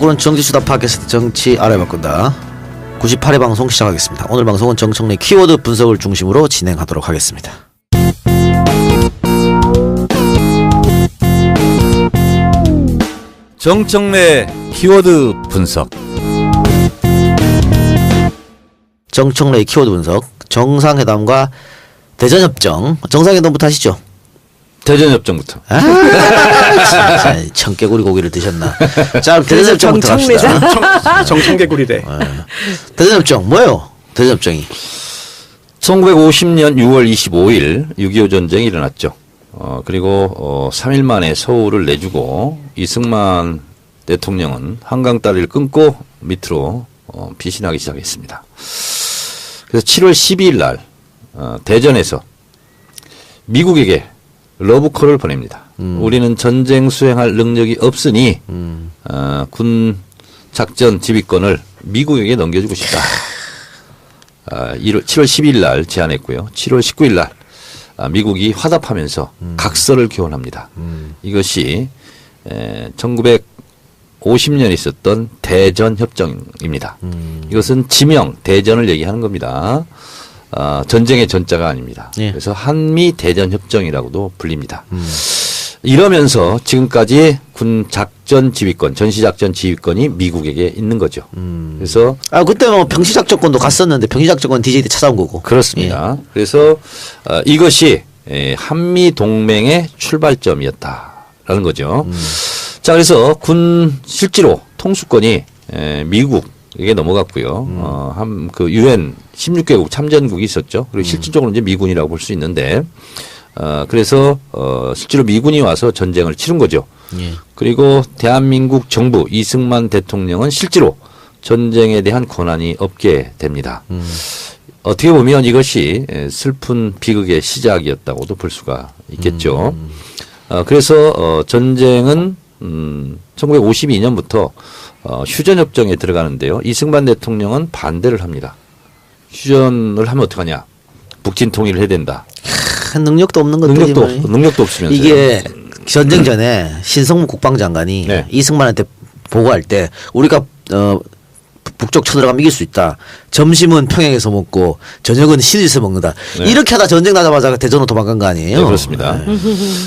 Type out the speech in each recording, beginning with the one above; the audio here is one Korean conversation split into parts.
오늘은 정치수다 팟캐스트 정치 알아야 바꾼다 98회 방송 시작하겠습니다. 오늘 방송은 정청래 키워드 분석을 중심으로 진행하도록 하겠습니다. 정청래 키워드 분석. 정청래 키워드 분석. 정상회담과 대전협정. 정상회담부터 하시죠. 대전협정부터. 진짜 청개구리 고기를 드셨나. 자, 대전협정부터 갑시다. 정청개구리래. 대전협정 뭐예요? 대전협정이 1950년 6월 25일 6.25 전쟁이 일어났죠. 그리고 3일 만에 서울을 내주고 이승만 대통령은 한강 다리를 끊고 밑으로 피신하기 시작했습니다. 그래서 7월 12일 날 대전에서 미국에게 러브콜을 보냅니다. 우리는 전쟁 수행할 능력이 없으니 군 작전 지휘권을 미국에게 넘겨주고 싶다. 7월 12일 날 제안했고요. 7월 19일 날 미국이 화답하면서 각서를 교환합니다. 이것이 1950년에 있었던 대전협정입니다. 이것은 지명 대전을 얘기하는 겁니다. 전쟁의 전자가 아닙니다. 예. 그래서 한미 대전협정이라고도 불립니다. 이러면서 지금까지 군 작전 지휘권, 전시작전 지휘권이 미국에게 있는 거죠. 그래서 그때 뭐 병시작전권도 갔었는데 병시작전권 DJ 때 찾아온 거고. 그렇습니다. 그래서 이것이 한미 동맹의 출발점이었다라는 거죠. 자, 그래서 군 실제로 통수권이 미국에게 넘어갔고요. 그 유엔 16개국 참전국이 있었죠. 그리고 실질적으로 이제 미군이라고 볼 수 있는데, 그래서 실제로 미군이 와서 전쟁을 치른 거죠. 예. 그리고 대한민국 정부 이승만 대통령은 실제로 전쟁에 대한 권한이 없게 됩니다. 어떻게 보면 이것이 슬픈 비극의 시작이었다고도 볼 수가 있겠죠. 그래서 전쟁은 1952년부터 휴전협정에 들어가는데요. 이승만 대통령은 반대를 합니다. 휴전을 하면 어떡하냐. 북진 통일을 해야 된다. 능력도 없는 것들이 능력도 없으면서 이게 전쟁 전에 신성무 국방장관이 네. 이승만한테 보고할 때 우리가 북쪽 쳐들어가면 이길 수 있다. 점심은 평양에서 먹고 저녁은 시리에서 먹는다. 네. 이렇게 하다 전쟁 나자마자 대전으로 도망간 거 아니에요? 네, 그렇습니다.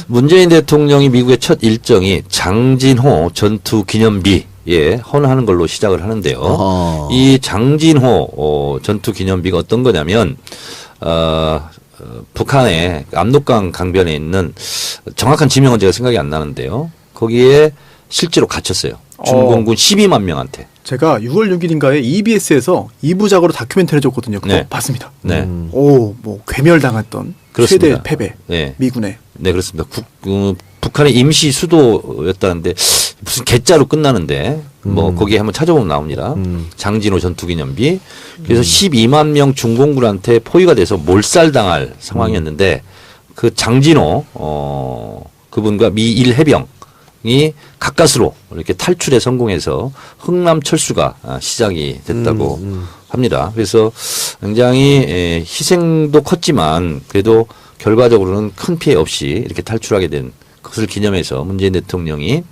문재인 대통령이 미국의 첫 일정이 장진호 전투 기념비에 헌하는 걸로 시작을 하는데요. 어허. 이 장진호 전투 기념비가 어떤 거냐면 북한의 압록강 강변에 있는 정확한 지명은 제가 생각이 안 나는데요. 거기에 실제로 갇혔어요. 중공군 12만 명한테. 제가 6월 6일인가에 EBS에서 2부작으로 다큐멘터리 해줬거든요. 그거 네. 봤습니다. 네. 뭐 괴멸당했던 그렇습니다. 최대 패배 네. 미군의. 네, 그렇습니다. 북한의 임시 수도였다는데 무슨 개자로 끝나는데 뭐 거기에 한번 찾아보면 나옵니다. 장진호 전투기념비. 그래서 12만 명 중공군한테 포위가 돼서 몰살당할 상황이었는데 그 장진호 그분과 미 1해병이 가까스로 이렇게 탈출에 성공해서 흥남 철수가 시작이 됐다고 합니다. 그래서 굉장히 희생도 컸지만 그래도 결과적으로는 큰 피해 없이 이렇게 탈출하게 된 것을 기념해서 문재인 대통령이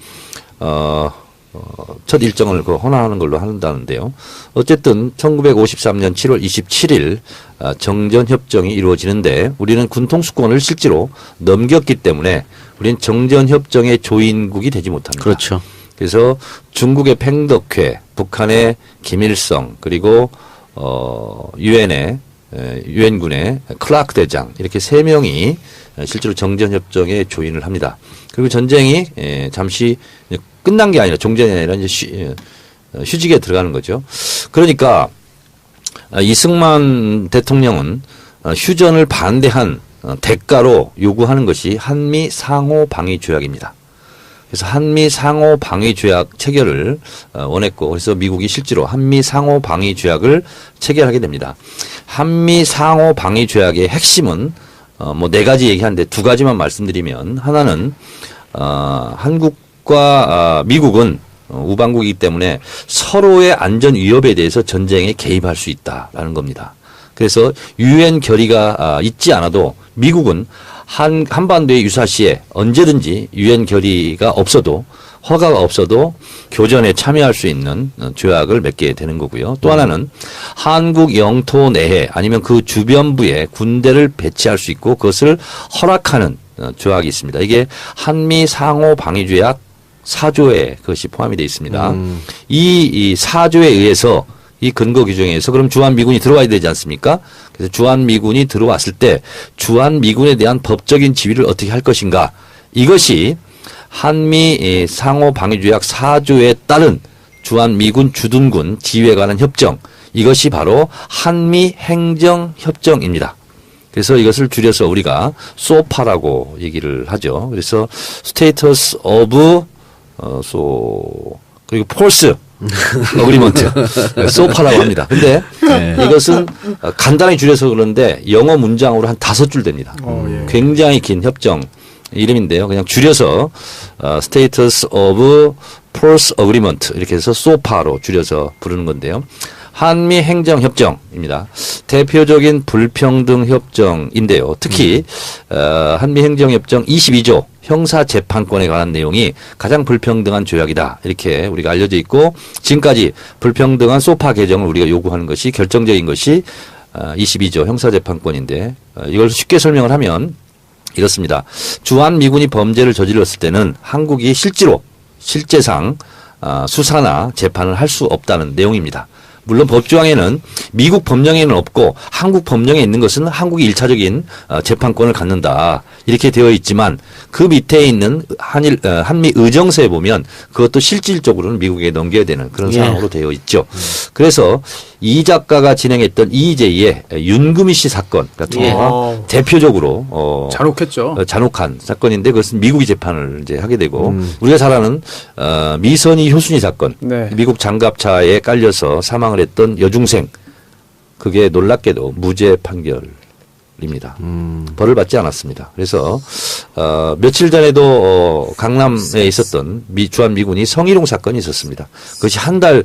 첫 일정을 헌화하는 걸로 한다는데요. 어쨌든 1953년 7월 27일 정전협정이 이루어지는데 우리는 군통수권을 실제로 넘겼기 때문에 우리는 정전협정의 조인국이 되지 못합니다. 그렇죠. 그래서 중국의 팽덕회, 북한의 김일성, 그리고 유엔군의 클라크 대장 이렇게 세 명이 실제로 정전협정에 조인을 합니다. 그리고 전쟁이 잠시 끝난 게 아니라 종전이 아니라 이제 휴직에 들어가는 거죠. 그러니까 이승만 대통령은 휴전을 반대한 대가로 요구하는 것이 한미 상호 방위 조약입니다. 그래서 한미 상호 방위 조약 체결을 원했고 그래서 미국이 실제로 한미 상호 방위 조약을 체결하게 됩니다. 한미 상호 방위 조약의 핵심은 뭐 네 가지 얘기하는데 두 가지만 말씀드리면 하나는 한국과 미국은 우방국이기 때문에 서로의 안전 위협에 대해서 전쟁에 개입할 수 있다라는 겁니다. 그래서 유엔 결의가 있지 않아도 미국은 한반도의 유사시에 언제든지 유엔 결의가 없어도 허가가 없어도 교전에 참여할 수 있는 조약을 맺게 되는 거고요. 또 하나는 한국 영토 내에 아니면 그 주변부에 군대를 배치할 수 있고 그것을 허락하는 조약이 있습니다. 이게 한미 상호 방위 조약 4조에 그것이 포함이 되어 있습니다. 이 4조에 의해서 이 근거 규정에 의해서 그럼 주한미군이 들어와야 되지 않습니까? 그래서 주한미군이 들어왔을 때 주한미군에 대한 법적인 지위를 어떻게 할 것인가. 이것이 한미 상호 방위조약 4조에 따른 주한미군 주둔군 지휘에 관한 협정. 이것이 바로 한미 행정협정입니다. 그래서 이것을 줄여서 우리가 소파라고 얘기를 하죠. 그래서 스테이터스 오브 그리고 폴스 어그리먼트 소파라고 합니다. 근데 이것은 간단히 줄여서 그러는데 영어 문장으로 한 5줄 됩니다. 굉장히 긴 협정 이름인데요. 그냥 줄여서 Status of Force Agreement 이렇게 해서 소파로 줄여서 부르는 건데요. 한미 행정협정입니다. 대표적인 불평등 협정인데요. 특히 한미 행정협정 22조 형사재판권에 관한 내용이 가장 불평등한 조약이다. 이렇게 우리가 알려져 있고 지금까지 불평등한 소파 개정을 우리가 요구하는 것이 결정적인 것이 22조 형사재판권인데 이걸 쉽게 설명을 하면 이렇습니다. 주한미군이 범죄를 저질렀을 때는 한국이 실제상 수사나 재판을 할 수 없다는 내용입니다. 물론 법조항에는 미국 법령에는 없고 한국 법령에 있는 것은 한국이 1차적인 재판권을 갖는다. 이렇게 되어 있지만 그 밑에 있는 한미 의정서에 보면 그것도 실질적으로는 미국에 넘겨야 되는 그런 상황으로 되어 있죠. 그래서 이 작가가 진행했던 이재희의 윤금희 씨 사건 같은 경우가 대표적으로 잔혹한 사건인데 그것은 미국이 재판을 이제 하게 되고 우리가 잘 아는 미선희 효순이 사건 미국 장갑차에 깔려서 사망을 했던 여중생 그게 놀랍게도 무죄 판결입니다. 벌을 받지 않았습니다. 그래서 며칠 전에도 강남에 있었던 주한미군이 성희롱 사건이 있었습니다. 그것이 한 달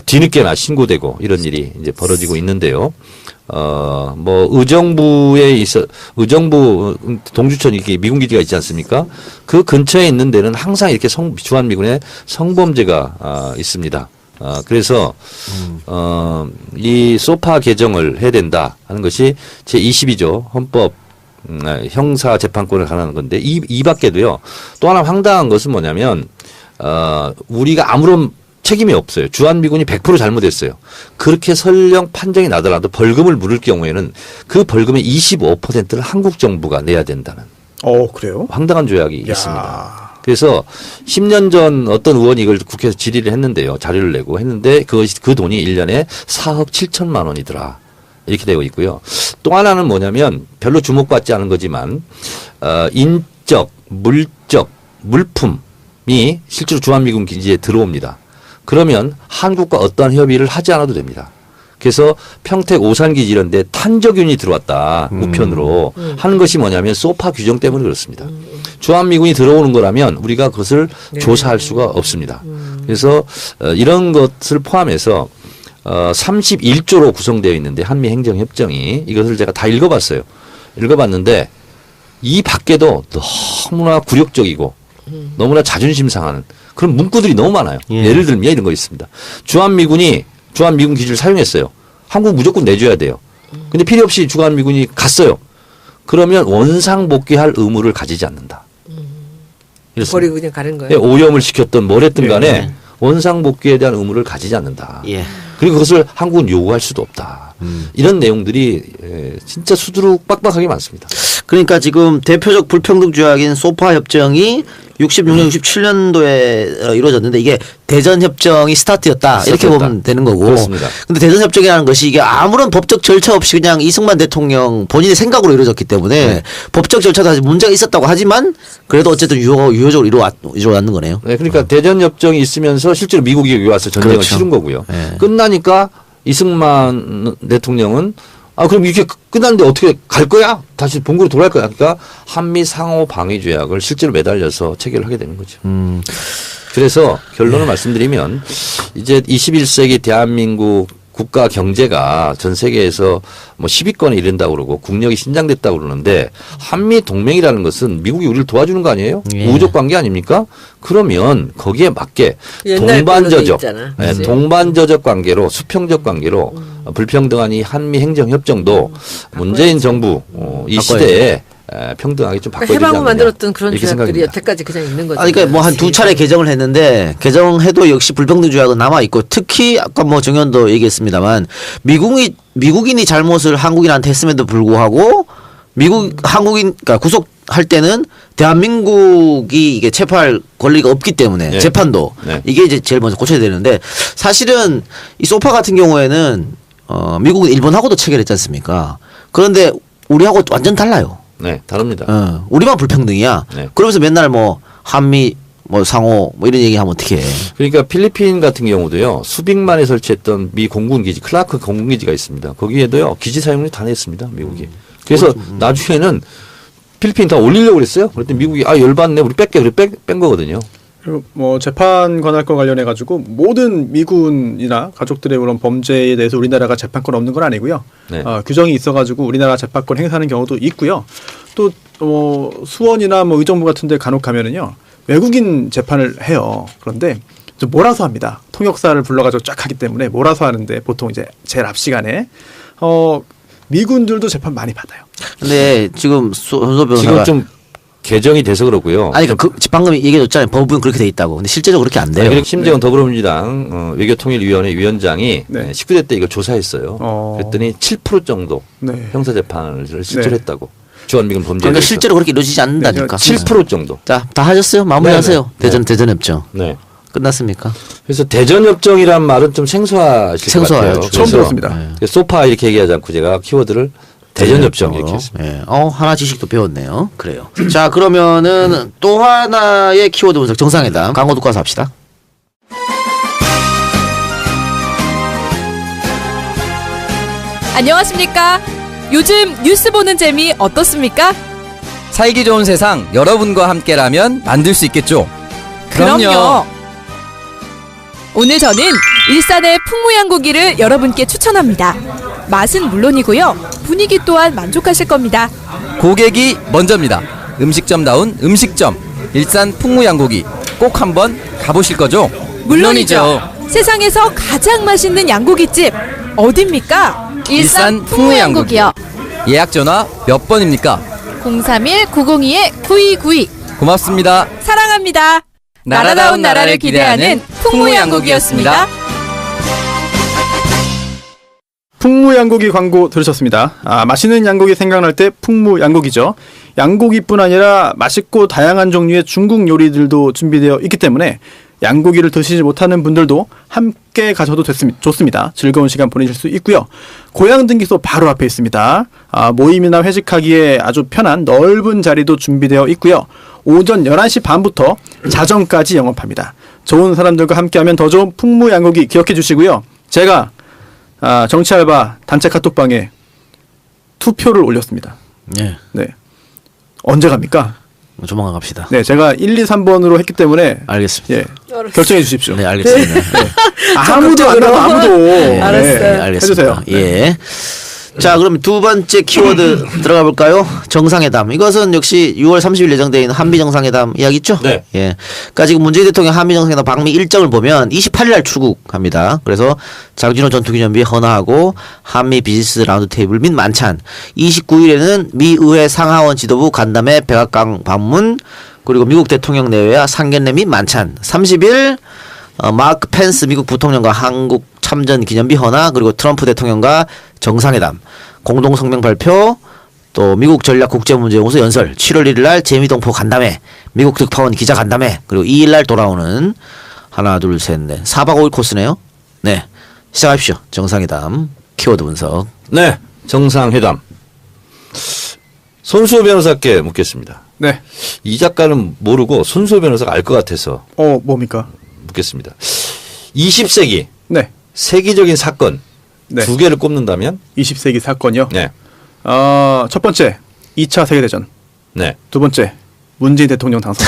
뒤늦게나 신고되고 이런 일이 이제 벌어지고 있는데요. 의정부 동주천 이렇게 미군 기지가 있지 않습니까? 그 근처에 있는 데는 항상 이렇게 주한미군의 성범죄가 있습니다. 그래서 이 소파 개정을 해야 된다 하는 것이 제22조 헌법 형사재판권을 관한 건데 이 밖에도요. 또 하나 황당한 것은 뭐냐면 우리가 아무런 책임이 없어요. 주한미군이 100% 잘못했어요. 그렇게 설령 판정이 나더라도 벌금을 물을 경우에는 그 벌금의 25%를 한국 정부가 내야 된다는 그래요? 황당한 조약이 있습니다. 그래서 10년 전 어떤 의원이 이걸 국회에서 질의를 했는데요. 자료를 내고 했는데 그 돈이 1년에 4억 7천만 원이더라. 이렇게 되어 있고요. 또 하나는 뭐냐면 별로 주목받지 않은 거지만 인적, 물적, 물품이 실제로 주한미군 기지에 들어옵니다. 그러면 한국과 어떠한 협의를 하지 않아도 됩니다. 그래서 평택 오산기지 이런 데 탄저균이 들어왔다. 우편으로 하는 것이 뭐냐면 소파 규정 때문에 그렇습니다. 주한미군이 들어오는 거라면 우리가 그것을 조사할 수가 없습니다. 그래서 이런 것을 포함해서 31조로 구성되어 있는데 한미행정협정이 이것을 제가 다 읽어봤어요. 읽어봤는데 이 밖에도 너무나 굴욕적이고 너무나 자존심 상하는 그런 문구들이 너무 많아요. 예를 들면 이런 거 있습니다. 주한미군 기지를 사용했어요. 한국 무조건 내줘야 돼요. 근데 필요 없이 주한미군이 갔어요. 그러면 원상복귀할 의무를 가지지 않는다. 버리고 그냥 가는 거예요. 오염을 시켰던 뭘 했든 간에 원상복귀에 대한 의무를 가지지 않는다. 그리고 그것을 한국은 요구할 수도 없다. 이런 내용들이 진짜 수두룩 빡빡하게 많습니다. 그러니까 지금 대표적 불평등 조약인 소파 협정이 66년, 67년도에 이루어졌는데 이게 대전 협정이 스타트였다. 이렇게 보면 되는 거고. 그렇습니다. 근데 대전 협정이라는 것이 이게 아무런 법적 절차 없이 그냥 이승만 대통령 본인의 생각으로 이루어졌기 때문에 법적 절차도 사실 문제가 있었다고 하지만 그래도 어쨌든 유효적으로 이루어졌는 거네요. 네, 그러니까 대전 협정이 있으면서 실제로 미국이 여기 와서 전쟁을 치른 거고요. 끝나니까 이승만 대통령은 그럼 이렇게 끝났는데 어떻게 갈 거야? 다시 본국으로 돌아갈 거야? 그러니까 한미 상호 방위 조약을 실제로 매달려서 체결을 하게 되는 거죠. 그래서 결론을 말씀드리면 이제 21세기 대한민국 국가 경제가 전 세계에서 뭐 10위권에 이른다고 그러고 국력이 신장됐다고 그러는데 한미 동맹이라는 것은 미국이 우리를 도와주는 거 아니에요? 예. 우호적 관계 아닙니까? 그러면 거기에 맞게 옛날 동반저적, 걸로 돼 있잖아. 네, 그치? 동반저적 관계로 수평적 관계로 불평등한 이 한미 행정협정도 문재인 정부 이 바꿔야 시대에 평등하게 좀 그러니까 바꿔야 되지 해방을 않느냐. 만들었던 그런 이렇게 조약들이 생각합니다. 여태까지 그냥 있는 거죠. 아니, 그러니까 뭐 한 두 차례 개정을 했는데 개정해도 역시 불평등 조약은 남아 있고 특히 아까 뭐 정현도 얘기했습니다만 미국인이 잘못을 한국인한테 했음에도 불구하고 한국인 그러니까 구속할 때는 대한민국이 이게 체포할 권리가 없기 때문에 네. 재판도 네. 이게 이제 제일 먼저 고쳐야 되는데 사실은 이 소파 같은 경우에는 미국은 일본하고도 체결했지 않습니까? 그런데 우리하고 완전 달라요. 네, 다릅니다. 우리만 불평등이야. 네. 그러면서 맨날 뭐 한미 뭐 상호 뭐 이런 얘기하면 어떻게 해? 그러니까 필리핀 같은 경우도요. 수빅만에 설치했던 미 공군기지 클라크 공군기지가 있습니다. 거기에도요. 기지 사용률이 다 냈습니다. 미국이. 그래서 나중에는 필리핀 다 올리려고 그랬어요. 그랬더니 미국이 열받네. 우리 뺄게. 그래 뺀 거거든요. 그리고 뭐 재판 관할권 관련해 가지고 모든 미군이나 가족들의 그런 범죄에 대해서 우리나라가 재판권 없는 건 아니고요. 네. 규정이 있어 가지고 우리나라 재판권 행사하는 경우도 있고요. 또 수원이나 뭐 의정부 같은데 간혹 가면은요 외국인 재판을 해요. 그런데 좀 몰아서 합니다. 통역사를 불러가지고 쫙 하기 때문에 몰아서 하는데 보통 이제 제일 앞 시간에 미군들도 재판 많이 받아요. 근데 지금 손소 변호사가 지금 좀 개정이 돼서 그렇고요. 아니 그 방금 얘기해줬잖아요. 법은 그렇게 돼 있다고. 근데 실제적으로 그렇게 안 돼요. 그리고 심재원 더불어민주당 외교통일위원회 위원장이 네. 19대 때 이걸 조사했어요. 그랬더니 7% 정도 네. 형사재판을 실제로 했다고. 주한미군 범죄에 그러니까 대해서. 실제로 그렇게 이루어지지 않는다니까. 7% 정도. 자, 다 하셨어요? 마무리하세요. 네, 네. 대전협정 네. 끝났습니까? 그래서 대전협정이란 말은 좀 생소하실 것 생소해요. 같아요. 처음 그래서 들었습니다. 소파 이렇게 얘기하지 않고 제가 키워드를 대전협정 이렇게 했습니다. 예. 하나 지식도 배웠네요. 그래요. 자, 그러면은 또 하나의 키워드 분석 정상회담 광고 듣고 와서 합시다. 안녕하십니까? 요즘 뉴스 보는 재미 어떻습니까? 살기 좋은 세상 여러분과 함께라면 만들 수 있겠죠. 그럼요. 오늘 저는 일산의 풍무양고기를 여러분께 추천합니다. 맛은 물론이고요. 분위기 또한 만족하실 겁니다. 고객이 먼저입니다. 음식점다운 음식점 일산 풍무양고기 꼭 한번 가보실 거죠? 물론이죠. 세상에서 가장 맛있는 양고기집 어딥니까? 일산 풍무양고기요. 예약 전화 몇 번입니까? 031-902-9292. 고맙습니다. 사랑합니다. 나라다운 나라를 기대하는 풍무양고기였습니다. 풍무양고기 광고 들으셨습니다. 맛있는 양고기 생각날 때 풍무양고기죠. 양고기뿐 아니라 맛있고 다양한 종류의 중국 요리들도 준비되어 있기 때문에 양고기를 드시지 못하는 분들도 함께 가셔도 좋습니다. 즐거운 시간 보내실 수 있고요. 고향 등기소 바로 앞에 있습니다. 모임이나 회식하기에 아주 편한 넓은 자리도 준비되어 있고요. 오전 11시 반부터 자정까지 영업합니다. 좋은 사람들과 함께하면 더 좋은 풍무양고기 기억해 주시고요. 제가 정치알바 단체 카톡방에 투표를 올렸습니다. 네. 네. 언제 갑니까? 조만간 갑시다. 네, 제가 1, 2, 3번으로 했기 때문에 알겠습니다. 예, 결정해 주십시오. 네, 알겠습니다. 아무도 안 하고 아무도. 알았어요. 네, 알겠습니다. 해주세요. 예. 자, 그럼 두 번째 키워드 들어가 볼까요? 정상회담. 이것은 역시 6월 30일 예정되어 있는 한미 정상회담 이야기 있죠? 네. 예. 그러니까 지금 문재인 대통령 한미 정상회담 방미 일정을 보면 28일 날 출국합니다. 그래서 장진호 전투기념비 헌화하고 한미 비즈니스 라운드 테이블 및 만찬. 29일에는 미 의회 상하원 지도부 간담회 백악관 방문 그리고 미국 대통령 내외와 상견례 및 만찬. 30일 마크 펜스 미국 부통령과 한국 참전 기념비 헌화 그리고 트럼프 대통령과 정상회담 공동 성명 발표 또 미국 전략 국제문제연구소 연설 7월 1일 날 재미동포 간담회 미국 특파원 기자 간담회 그리고 2일 날 돌아오는 하나 둘 셋 넷 4박 5일 코스네요. 네, 시작하십시오. 정상회담 키워드 분석. 네, 정상회담. 손수호 변호사께 묻겠습니다. 네. 이 작가는 모르고 손수호 변호사가 알 것 같아서 뭡니까? 묻겠습니다. 20세기 네. 세계적인 사건 네. 두 개를 꼽는다면? 20세기 사건이요. 네. 첫 번째 2차 세계대전. 네. 두 번째 문재인 대통령 당선.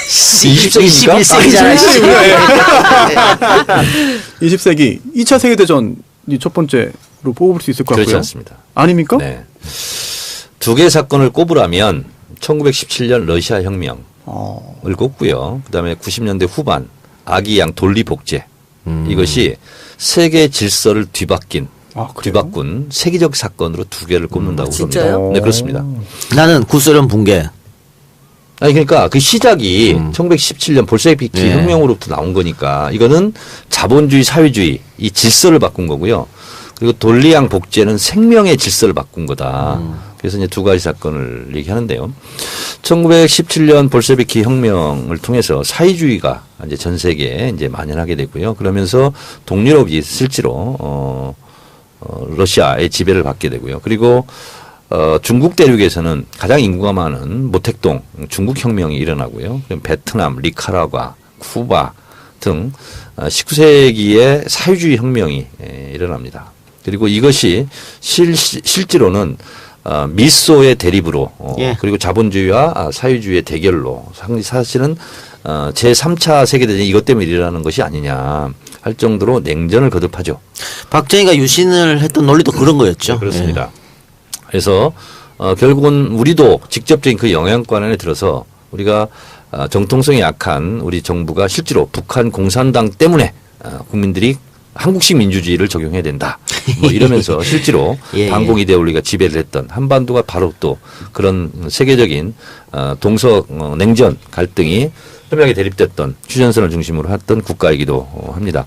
20세기입니까? 21세기잖아요. 20세기 2차 세계대전 첫 번째로 뽑을 수 있을 것 같고요. 그렇지 않습니다. 아닙니까? 네. 두 개의 사건을 꼽으라면 1917년 러시아 혁명을 꼽고요. 그다음에 90년대 후반 아기 양 돌리 복제 이것이 세계 질서를 뒤바꾼 세계적 사건으로 두 개를 꼽는다고 그럽니다. 진짜요? 네, 그렇습니다. 나는 구소련 붕괴. 아니 그러니까 그 시작이 1917년 볼셰비키 네. 혁명으로부터 나온 거니까 이거는 자본주의 사회주의 이 질서를 바꾼 거고요. 그리고 돌리양 복제는 생명의 질서를 바꾼 거다. 그래서 이제 두 가지 사건을 얘기하는데요. 1917년 볼셰비키 혁명을 통해서 사회주의가 이제 전 세계에 이제 만연하게 되고요. 그러면서 동유럽이 실제로 러시아의 지배를 받게 되고요. 그리고 중국 대륙에서는 가장 인구가 많은 모택동 중국 혁명이 일어나고요. 그럼 베트남, 니카라과, 쿠바 등 19세기의 사회주의 혁명이 일어납니다. 그리고 이것이 실제로는 미소의 대립으로 예. 그리고 자본주의와 사회주의의 대결로 사실은 제3차 세계대전이 이것 때문에 일어나는 것이 아니냐 할 정도로 냉전을 거듭하죠. 박정희가 유신을 했던 논리도 그런 거였죠. 네, 그렇습니다. 그래서 결국은 우리도 직접적인 그 영향권 안에 들어서 우리가 정통성이 약한 우리 정부가 실제로 북한 공산당 때문에 국민들이 한국식 민주주의를 적용해야 된다. 뭐 이러면서 실제로 예, 반공 이데올로기가 지배를 했던 한반도가 바로 또 그런 세계적인 동서 냉전 갈등이 첨예하게 대립됐던 휴전선을 중심으로 했던 국가이기도 합니다.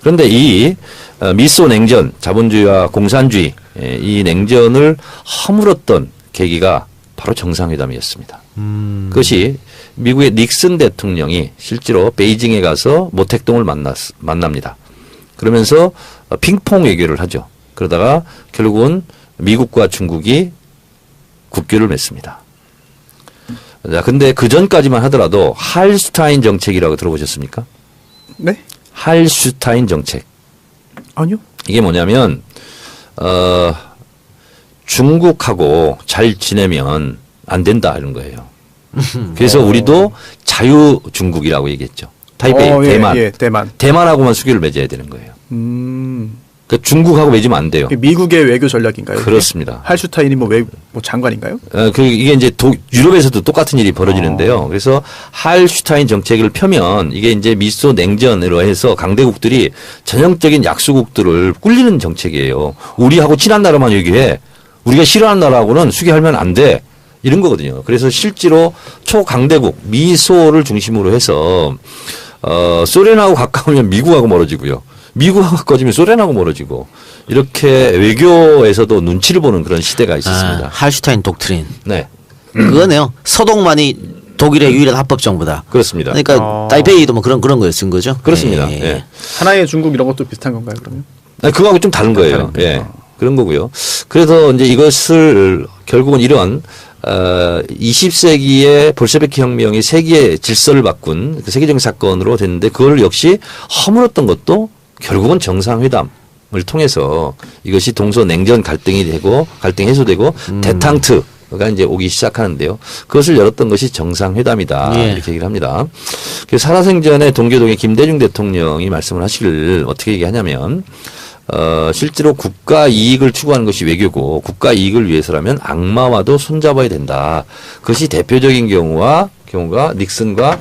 그런데 이 미소 냉전, 자본주의와 공산주의 이 냉전을 허물었던 계기가 바로 정상회담이었습니다. 그것이 미국의 닉슨 대통령이 실제로 베이징에 가서 모택동을 만납니다. 그러면서 핑퐁 외교를 하죠. 그러다가 결국은 미국과 중국이 국교를 맺습니다. 자, 근데 그 전까지만 하더라도 할슈타인 정책이라고 들어보셨습니까? 네? 할슈타인 정책. 아니요. 이게 뭐냐면 중국하고 잘 지내면 안 된다 이런 거예요. 그래서 우리도 자유 중국이라고 얘기했죠. 타이베이, 예, 대만. 예, 대만. 대만하고만 수교를 맺어야 되는 거예요. 그러니까 중국하고 맺으면 안 돼요. 미국의 외교 전략인가요? 그렇습니다. 할슈타인이 뭐 장관인가요? 이게 이제 유럽에서도 똑같은 일이 벌어지는데요. 그래서 할슈타인 정책을 펴면 이게 이제 미소 냉전으로 해서 강대국들이 전형적인 약소국들을 꿀리는 정책이에요. 우리하고 친한 나라만 얘기해. 우리가 싫어하는 나라하고는 수교하면 안 돼. 이런 거거든요. 그래서 실제로 초강대국 미소를 중심으로 해서 소련하고 가까우면 미국하고 멀어지고요. 미국하고 가까워지면 소련하고 멀어지고 이렇게 외교에서도 눈치를 보는 그런 시대가 있었습니다. 할슈타인 독트린. 네, 그거네요. 서독만이 독일의 유일한 합법 정부다. 그렇습니다. 그러니까 타이베이도 뭐 그런 거였은 거죠. 그렇습니다. 예. 예. 하나의 중국 이런 것도 비슷한 건가요, 그러면? 아니, 그거하고 좀 다른 거예요. 예. 그런 거고요. 그래서 이제 이것을 결국은 이런 20세기의 볼셰비키 혁명이 세계의 질서를 바꾼 그 세계적인 사건으로 됐는데 그걸 역시 허물었던 것도 결국은 정상회담을 통해서 이것이 동서 냉전 갈등이 되고 갈등이 해소되고 대탕트가 이제 오기 시작하는데요. 그것을 열었던 것이 정상회담이다. 예. 이렇게 얘기를 합니다. 그래서 살아생전에 동교동의 김대중 대통령이 말씀을 하시길 어떻게 얘기하냐면 실제로 국가 이익을 추구하는 것이 외교고 국가 이익을 위해서라면 악마와도 손잡아야 된다. 그것이 대표적인 경우가 닉슨과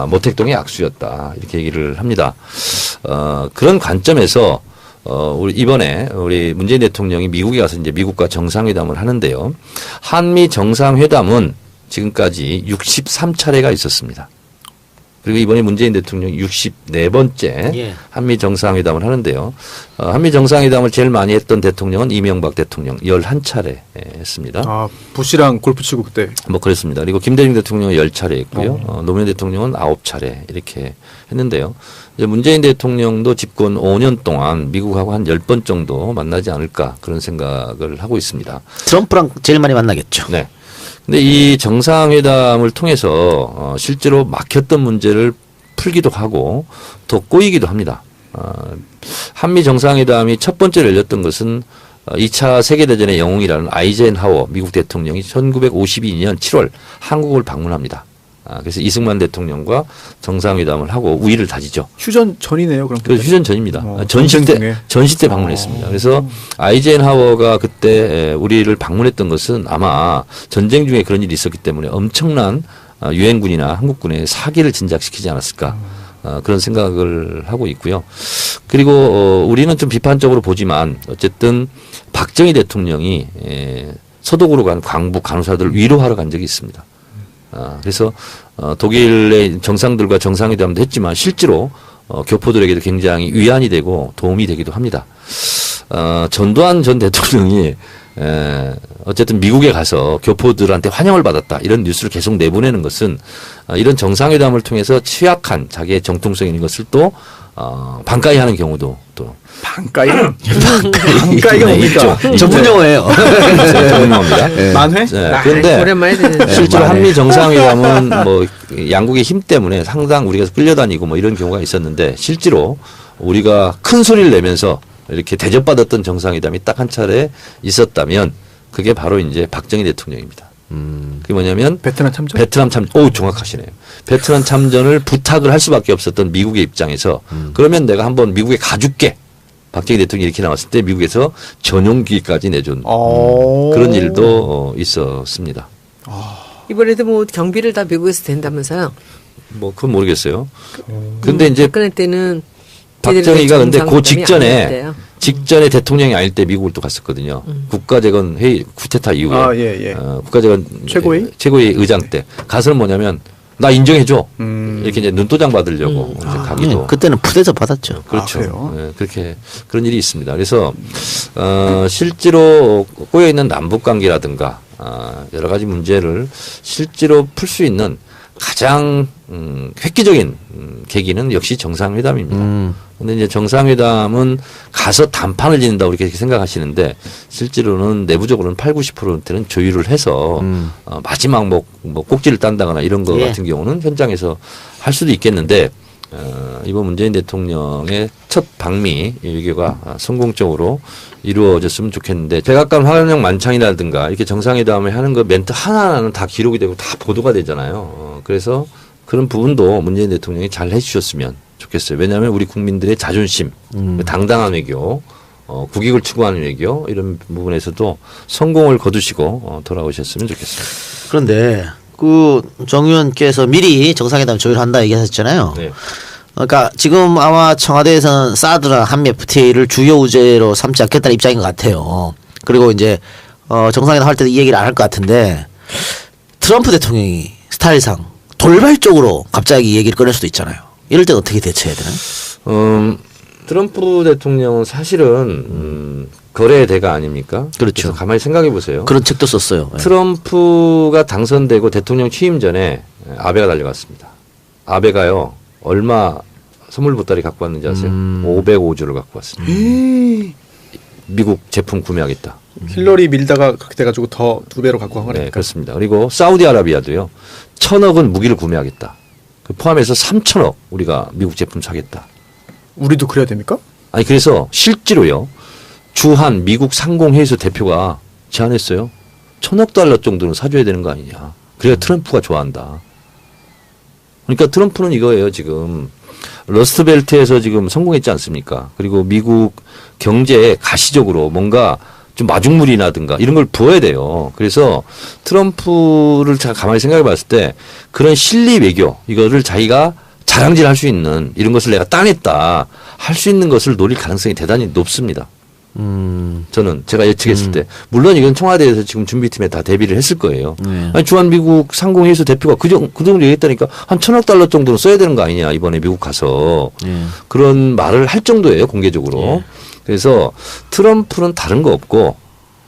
모택동의 악수였다. 이렇게 얘기를 합니다. 그런 관점에서 이번에 우리 문재인 대통령이 미국에 가서 이제 미국과 정상회담을 하는데요. 한미 정상회담은 지금까지 63차례가 있었습니다. 그리고 이번에 문재인 대통령이 64번째 예. 한미 정상회담을 하는데요. 한미 정상회담을 제일 많이 했던 대통령은 이명박 대통령 11차례 했습니다. 아, 부시랑 골프 치고 그때. 뭐 그렇습니다. 그리고 김대중 대통령은 10차례 했고요. 노무현 대통령은 9차례 이렇게 했는데요. 이제 문재인 대통령도 집권 5년 동안 미국하고 한 10번 정도 만나지 않을까 그런 생각을 하고 있습니다. 트럼프랑 제일 많이 만나겠죠. 네. 근데 이 정상회담을 통해서 실제로 막혔던 문제를 풀기도 하고 더 꼬이기도 합니다. 한미 정상회담이 첫 번째로 열렸던 것은 2차 세계대전의 영웅이라는 아이젠하워 미국 대통령이 1952년 7월 한국을 방문합니다. 그래서 이승만 대통령과 정상회담을 하고 우위를 다지죠. 휴전 전이네요. 그럼 그 휴전 전입니다. 전쟁 중에. 전시 때 방문했습니다. 그래서 아이젠하워가 그때 우리를 방문했던 것은 아마 전쟁 중에 그런 일이 있었기 때문에 엄청난 유엔군이나 한국군의 사기를 진작시키지 않았을까. 그런 생각을 하고 있고요. 그리고 우리는 좀 비판적으로 보지만 어쨌든 박정희 대통령이 서독으로 간 광부 간호사들을 위로하러 간 적이 있습니다. 그래서 독일의 정상들과 정상회담도 했지만 실제로 교포들에게도 굉장히 위안이 되고 도움이 되기도 합니다. 전두환 전 대통령이 어쨌든 미국에 가서 교포들한테 환영을 받았다 이런 뉴스를 계속 내보내는 것은 이런 정상회담을 통해서 취약한 자기의 정통성 있는 것을 또 반가이 하는 경우도 또 반가이가 뭡니까? 전문 용어예요. 전문 용어입니다. 만회? 그런데 오랜만에 듣는 실제로 한미 정상회담은 뭐 양국의 힘 때문에 상당 우리가 끌려다니고 뭐 이런 경우가 있었는데 실제로 우리가 큰 소리를 내면서 이렇게 대접받았던 정상회담이 딱 한 차례 있었다면 그게 바로 이제 박정희 대통령입니다. 그게 뭐냐면 베트남 참전? 오 정확하시네요. 베트남 참전을 부탁을 할 수밖에 없었던 미국의 입장에서 그러면 내가 한번 미국에 가줄게. 박정희 대통령이 이렇게 나왔을 때 미국에서 전용기까지 내준 그런 일도 있었습니다. 이번에도 뭐 경비를 다 미국에서 된다면서요? 뭐 그건 모르겠어요. 근데 이제 박근혜 때는 박정희가 근데 그 정상회담이 안 직전에 대통령이 아닐 때 미국을 또 갔었거든요. 국가재건 회의 쿠데타 이후에 국가재건 최고위 의장 때 가서는 뭐냐면 나 인정해줘 이렇게 이제 눈도장 받으려고 이제 가기도 그때는 푸대접 받았죠. 그렇죠. 네, 그렇게 그런 일이 있습니다. 그래서 실제로 꼬여 있는 남북 관계라든가 여러 가지 문제를 실제로 풀 수 있는 가장 획기적인 계기는 역시 정상회담입니다. 근데 이제 정상회담은 가서 단판을 짓는다 이렇게 생각하시는데 실제로는 내부적으로는 80-90%는 조율을 해서 마지막 뭐 꼭지를 딴다거나 이런 거 같은 경우는 현장에서 할 수도 있겠는데 이번 문재인 대통령의 첫 방미 외교가 성공적으로 이루어졌으면 좋겠는데 백악관 화력 만찬이라든가 이렇게 정상회담을 하는 거 멘트 하나하나는 다 기록이 되고 다 보도가 되잖아요. 그래서 그런 부분도 문재인 대통령이 잘 해주셨으면 좋겠어요. 왜냐하면 우리 국민들의 자존심, 당당한 외교, 국익을 추구하는 외교 이런 부분에서도 성공을 거두시고 돌아오셨으면 좋겠습니다. 그런데 그 정 의원께서 미리 정상회담 조율한다 얘기하셨잖아요. 네. 그러니까 지금 아마 청와대에서는 사드나 한미 FTA를 주요 의제로 삼지 않겠다는 입장인 것 같아요. 그리고 이제 정상회담 할 때도 이 얘기를 안 할 것 같은데 트럼프 대통령이 스타일상 돌발적으로 갑자기 이 얘기를 꺼낼 수도 있잖아요. 이럴 때는 어떻게 대처해야 되나요? 트럼프 대통령은 사실은 거래의 대가 아닙니까? 그렇죠. 가만히 생각해 보세요. 그런 책도 썼어요. 트럼프가 당선되고 대통령 취임 전에 아베가 달려갔습니다. 아베가요 얼마 선물 보따리 갖고 왔는지 아세요? 505주를 갖고 왔습니다. 미국 제품 구매하겠다. 힐러리 밀다가 그렇게 돼가지고 더 2배로 갖고 간 거니까. 네, 그렇습니다. 그리고 사우디아라비아도요 1,000억은 무기를 구매하겠다. 포함해서 3,000억 우리가 미국 제품 사겠다. 우리도 그래야 됩니까? 아니 그래서 실제로요 주한 미국 상공회의소 대표가 제안했어요. 1,000억 달러 정도는 사줘야 되는 거 아니냐. 그래야 트럼프가 좋아한다. 그러니까 트럼프는 이거예요. 지금 러스트벨트에서 지금 성공했지 않습니까? 그리고 미국 경제에 가시적으로 뭔가 좀 마중물이라든가 이런 걸 부어야 돼요. 그래서 트럼프를 제가 가만히 생각해 봤을 때 그런 실리 외교 이거를 자기가 자랑질할 수 있는 이런 것을 내가 따냈다 할 수 있는 것을 노릴 가능성이 대단히 높습니다. 저는 제가 예측했을 때 물론 이건 청와대에서 지금 준비팀에 다 대비를 했을 거예요. 아니, 주한 미국 상공회의소 대표가 그 정도 얘기했다니까 한 1,000억 달러 정도는 써야 되는 거 아니냐 이번에 미국 가서 그런 말을 할 정도예요 공개적으로. 그래서 트럼프는 다른 거 없고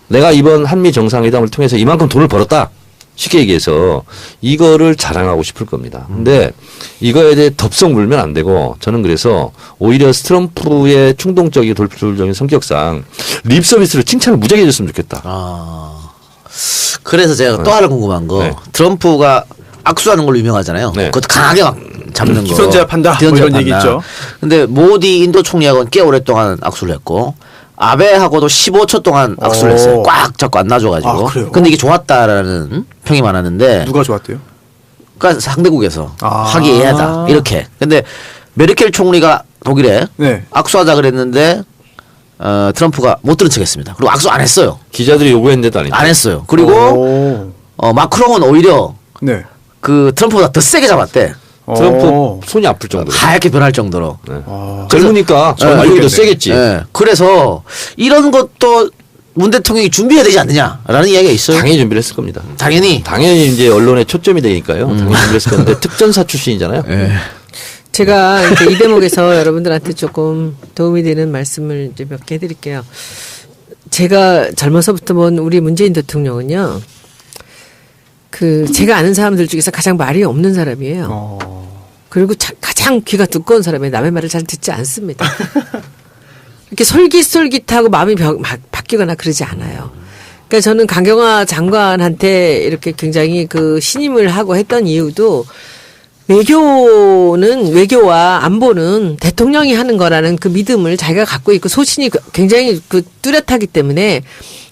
내가 이번 한미 정상회담을 통해서 이만큼 돈을 벌었다. 쉽게 얘기해서 이거를 자랑하고 싶을 겁니다. 근데 이거에 대해 덥석 물면 안 되고 저는 그래서 오히려 트럼프의 충동적이고 돌출적인 성격상 립 서비스를 칭찬을 무지하게 해줬으면 좋겠다. 그래서 제가 또 하나 궁금한 거 트럼프가 악수하는 걸로 유명하잖아요. 그것도 강하게 막 잡는 거. 기선제압한다. 뭐 이런 얘기 있죠. 근데 모디 인도 총리하고는 꽤 오랫동안 악수를 했고 아베하고도 15초 동안 악수를 했어요. 꽉 잡고 안 놔줘가지고. 그래요? 근데 이게 좋았다라는 평이 많았는데 누가 좋았대요? 그러니까 상대국에서 아. 하기 애하다 이렇게. 근데 메르켈 총리가 독일에 네. 악수하자 그랬는데 트럼프가 못 들은 척했습니다. 그리고 악수 안 했어요. 기자들이 요구했는데도 안 했죠. 안 했어요. 그리고 오. 마크롱은 오히려 네. 그 트럼프보다 더 세게 잡았대. 트럼프 손이 아플 정도로. 하얗게 변할 정도로. 젊으니까 전력이 더 세겠지. 예. 그래서 이런 것도 문 대통령이 준비해야 되지 않느냐라는 이야기가 있어요. 당연히 준비를 했을 겁니다. 당연히. 당연히 이제 언론의 초점이 되니까요. 당연히 준비를 했을 건데 특전사 출신이잖아요. 제가 이제 이 대목에서 여러분들한테 조금 도움이 되는 말씀을 이제 몇 개 해드릴게요. 제가 젊어서부터 본 우리 문재인 대통령은요, 제가 아는 사람들 중에서 가장 말이 없는 사람이에요. 그리고 가장 귀가 두꺼운 사람이에요. 남의 말을 잘 듣지 않습니다. 이렇게 솔깃솔깃하고 마음이 바뀌거나 그러지 않아요. 그러니까 저는 강경화 장관한테 이렇게 굉장히 신임을 하고 했던 이유도 외교와 안보는 대통령이 하는 거라는 그 믿음을 자기가 갖고 있고 소신이 굉장히 뚜렷하기 때문에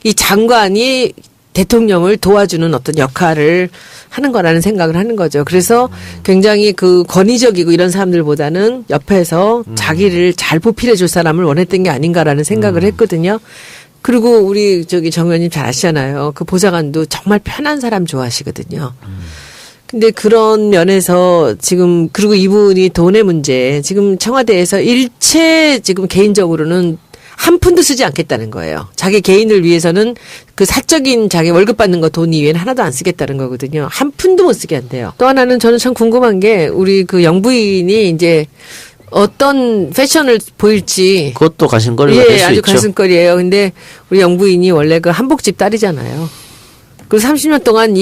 이 장관이 대통령을 도와주는 어떤 역할을 하는 거라는 생각을 하는 거죠. 그래서 굉장히 권위적이고 이런 사람들보다는 옆에서 자기를 잘 보필해 줄 사람을 원했던 게 아닌가라는 생각을 했거든요. 그리고 우리 정 의원님 잘 아시잖아요. 그 보좌관도 정말 편한 사람 좋아하시거든요. 근데 그런 면에서 지금 그리고 이분이 돈의 문제 지금 청와대에서 일체 지금 개인적으로는 한 푼도 쓰지 않겠다는 거예요. 자기 개인을 위해서는 사적인 자기 월급 받는 거 돈 이외에는 하나도 안 쓰겠다는 거거든요. 한 푼도 못 쓰게 한대요. 또 하나는 저는 참 궁금한 게 우리 영부인이 이제 어떤 패션을 보일지 그것도 가신거리가 될 수 있죠. 아주 가슴거리예요. 근데 우리 영부인이 원래 한복집 딸이잖아요. 그리고 30년 동안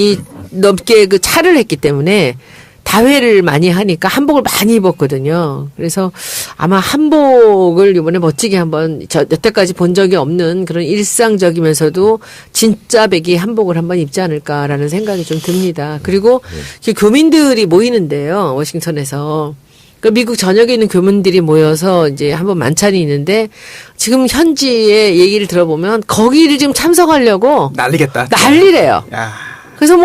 넘게 차를 했기 때문에 다회를 많이 하니까 한복을 많이 입었거든요. 그래서 아마 한복을 이번에 멋지게 한번 여태까지 본 적이 없는 그런 일상적이면서도 진짜 배기 한복을 한번 입지 않을까라는 생각이 좀 듭니다. 그리고 교민들이 모이는데요. 워싱턴에서. 미국 전역에 있는 교민들이 모여서 이제 한번 만찬이 있는데 지금 현지의 얘기를 들어보면 거기를 지금 참석하려고 난리겠다. 난리래요. 야. 그래서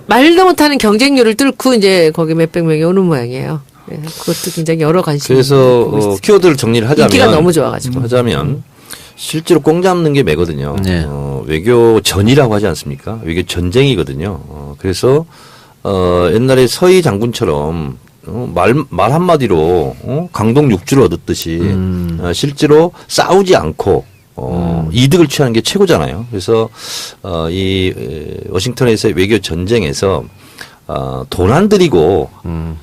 말도 못하는 경쟁률을 뚫고 이제 거기 몇백 명이 오는 모양이에요. 네, 그것도 굉장히 여러 관심이. 그래서 키워드를 정리를 하자면 인기가 너무 좋아가지고. 실제로 꽁 잡는 게 매거든요. 네. 외교 전이라고 하지 않습니까? 외교 전쟁이거든요. 그래서 옛날에 서희 장군처럼 말 한마디로 강동 6주를 얻었듯이 실제로 싸우지 않고 이득을 취하는 게 최고잖아요. 그래서 이 워싱턴에서의 외교 전쟁에서 돈 안 들이고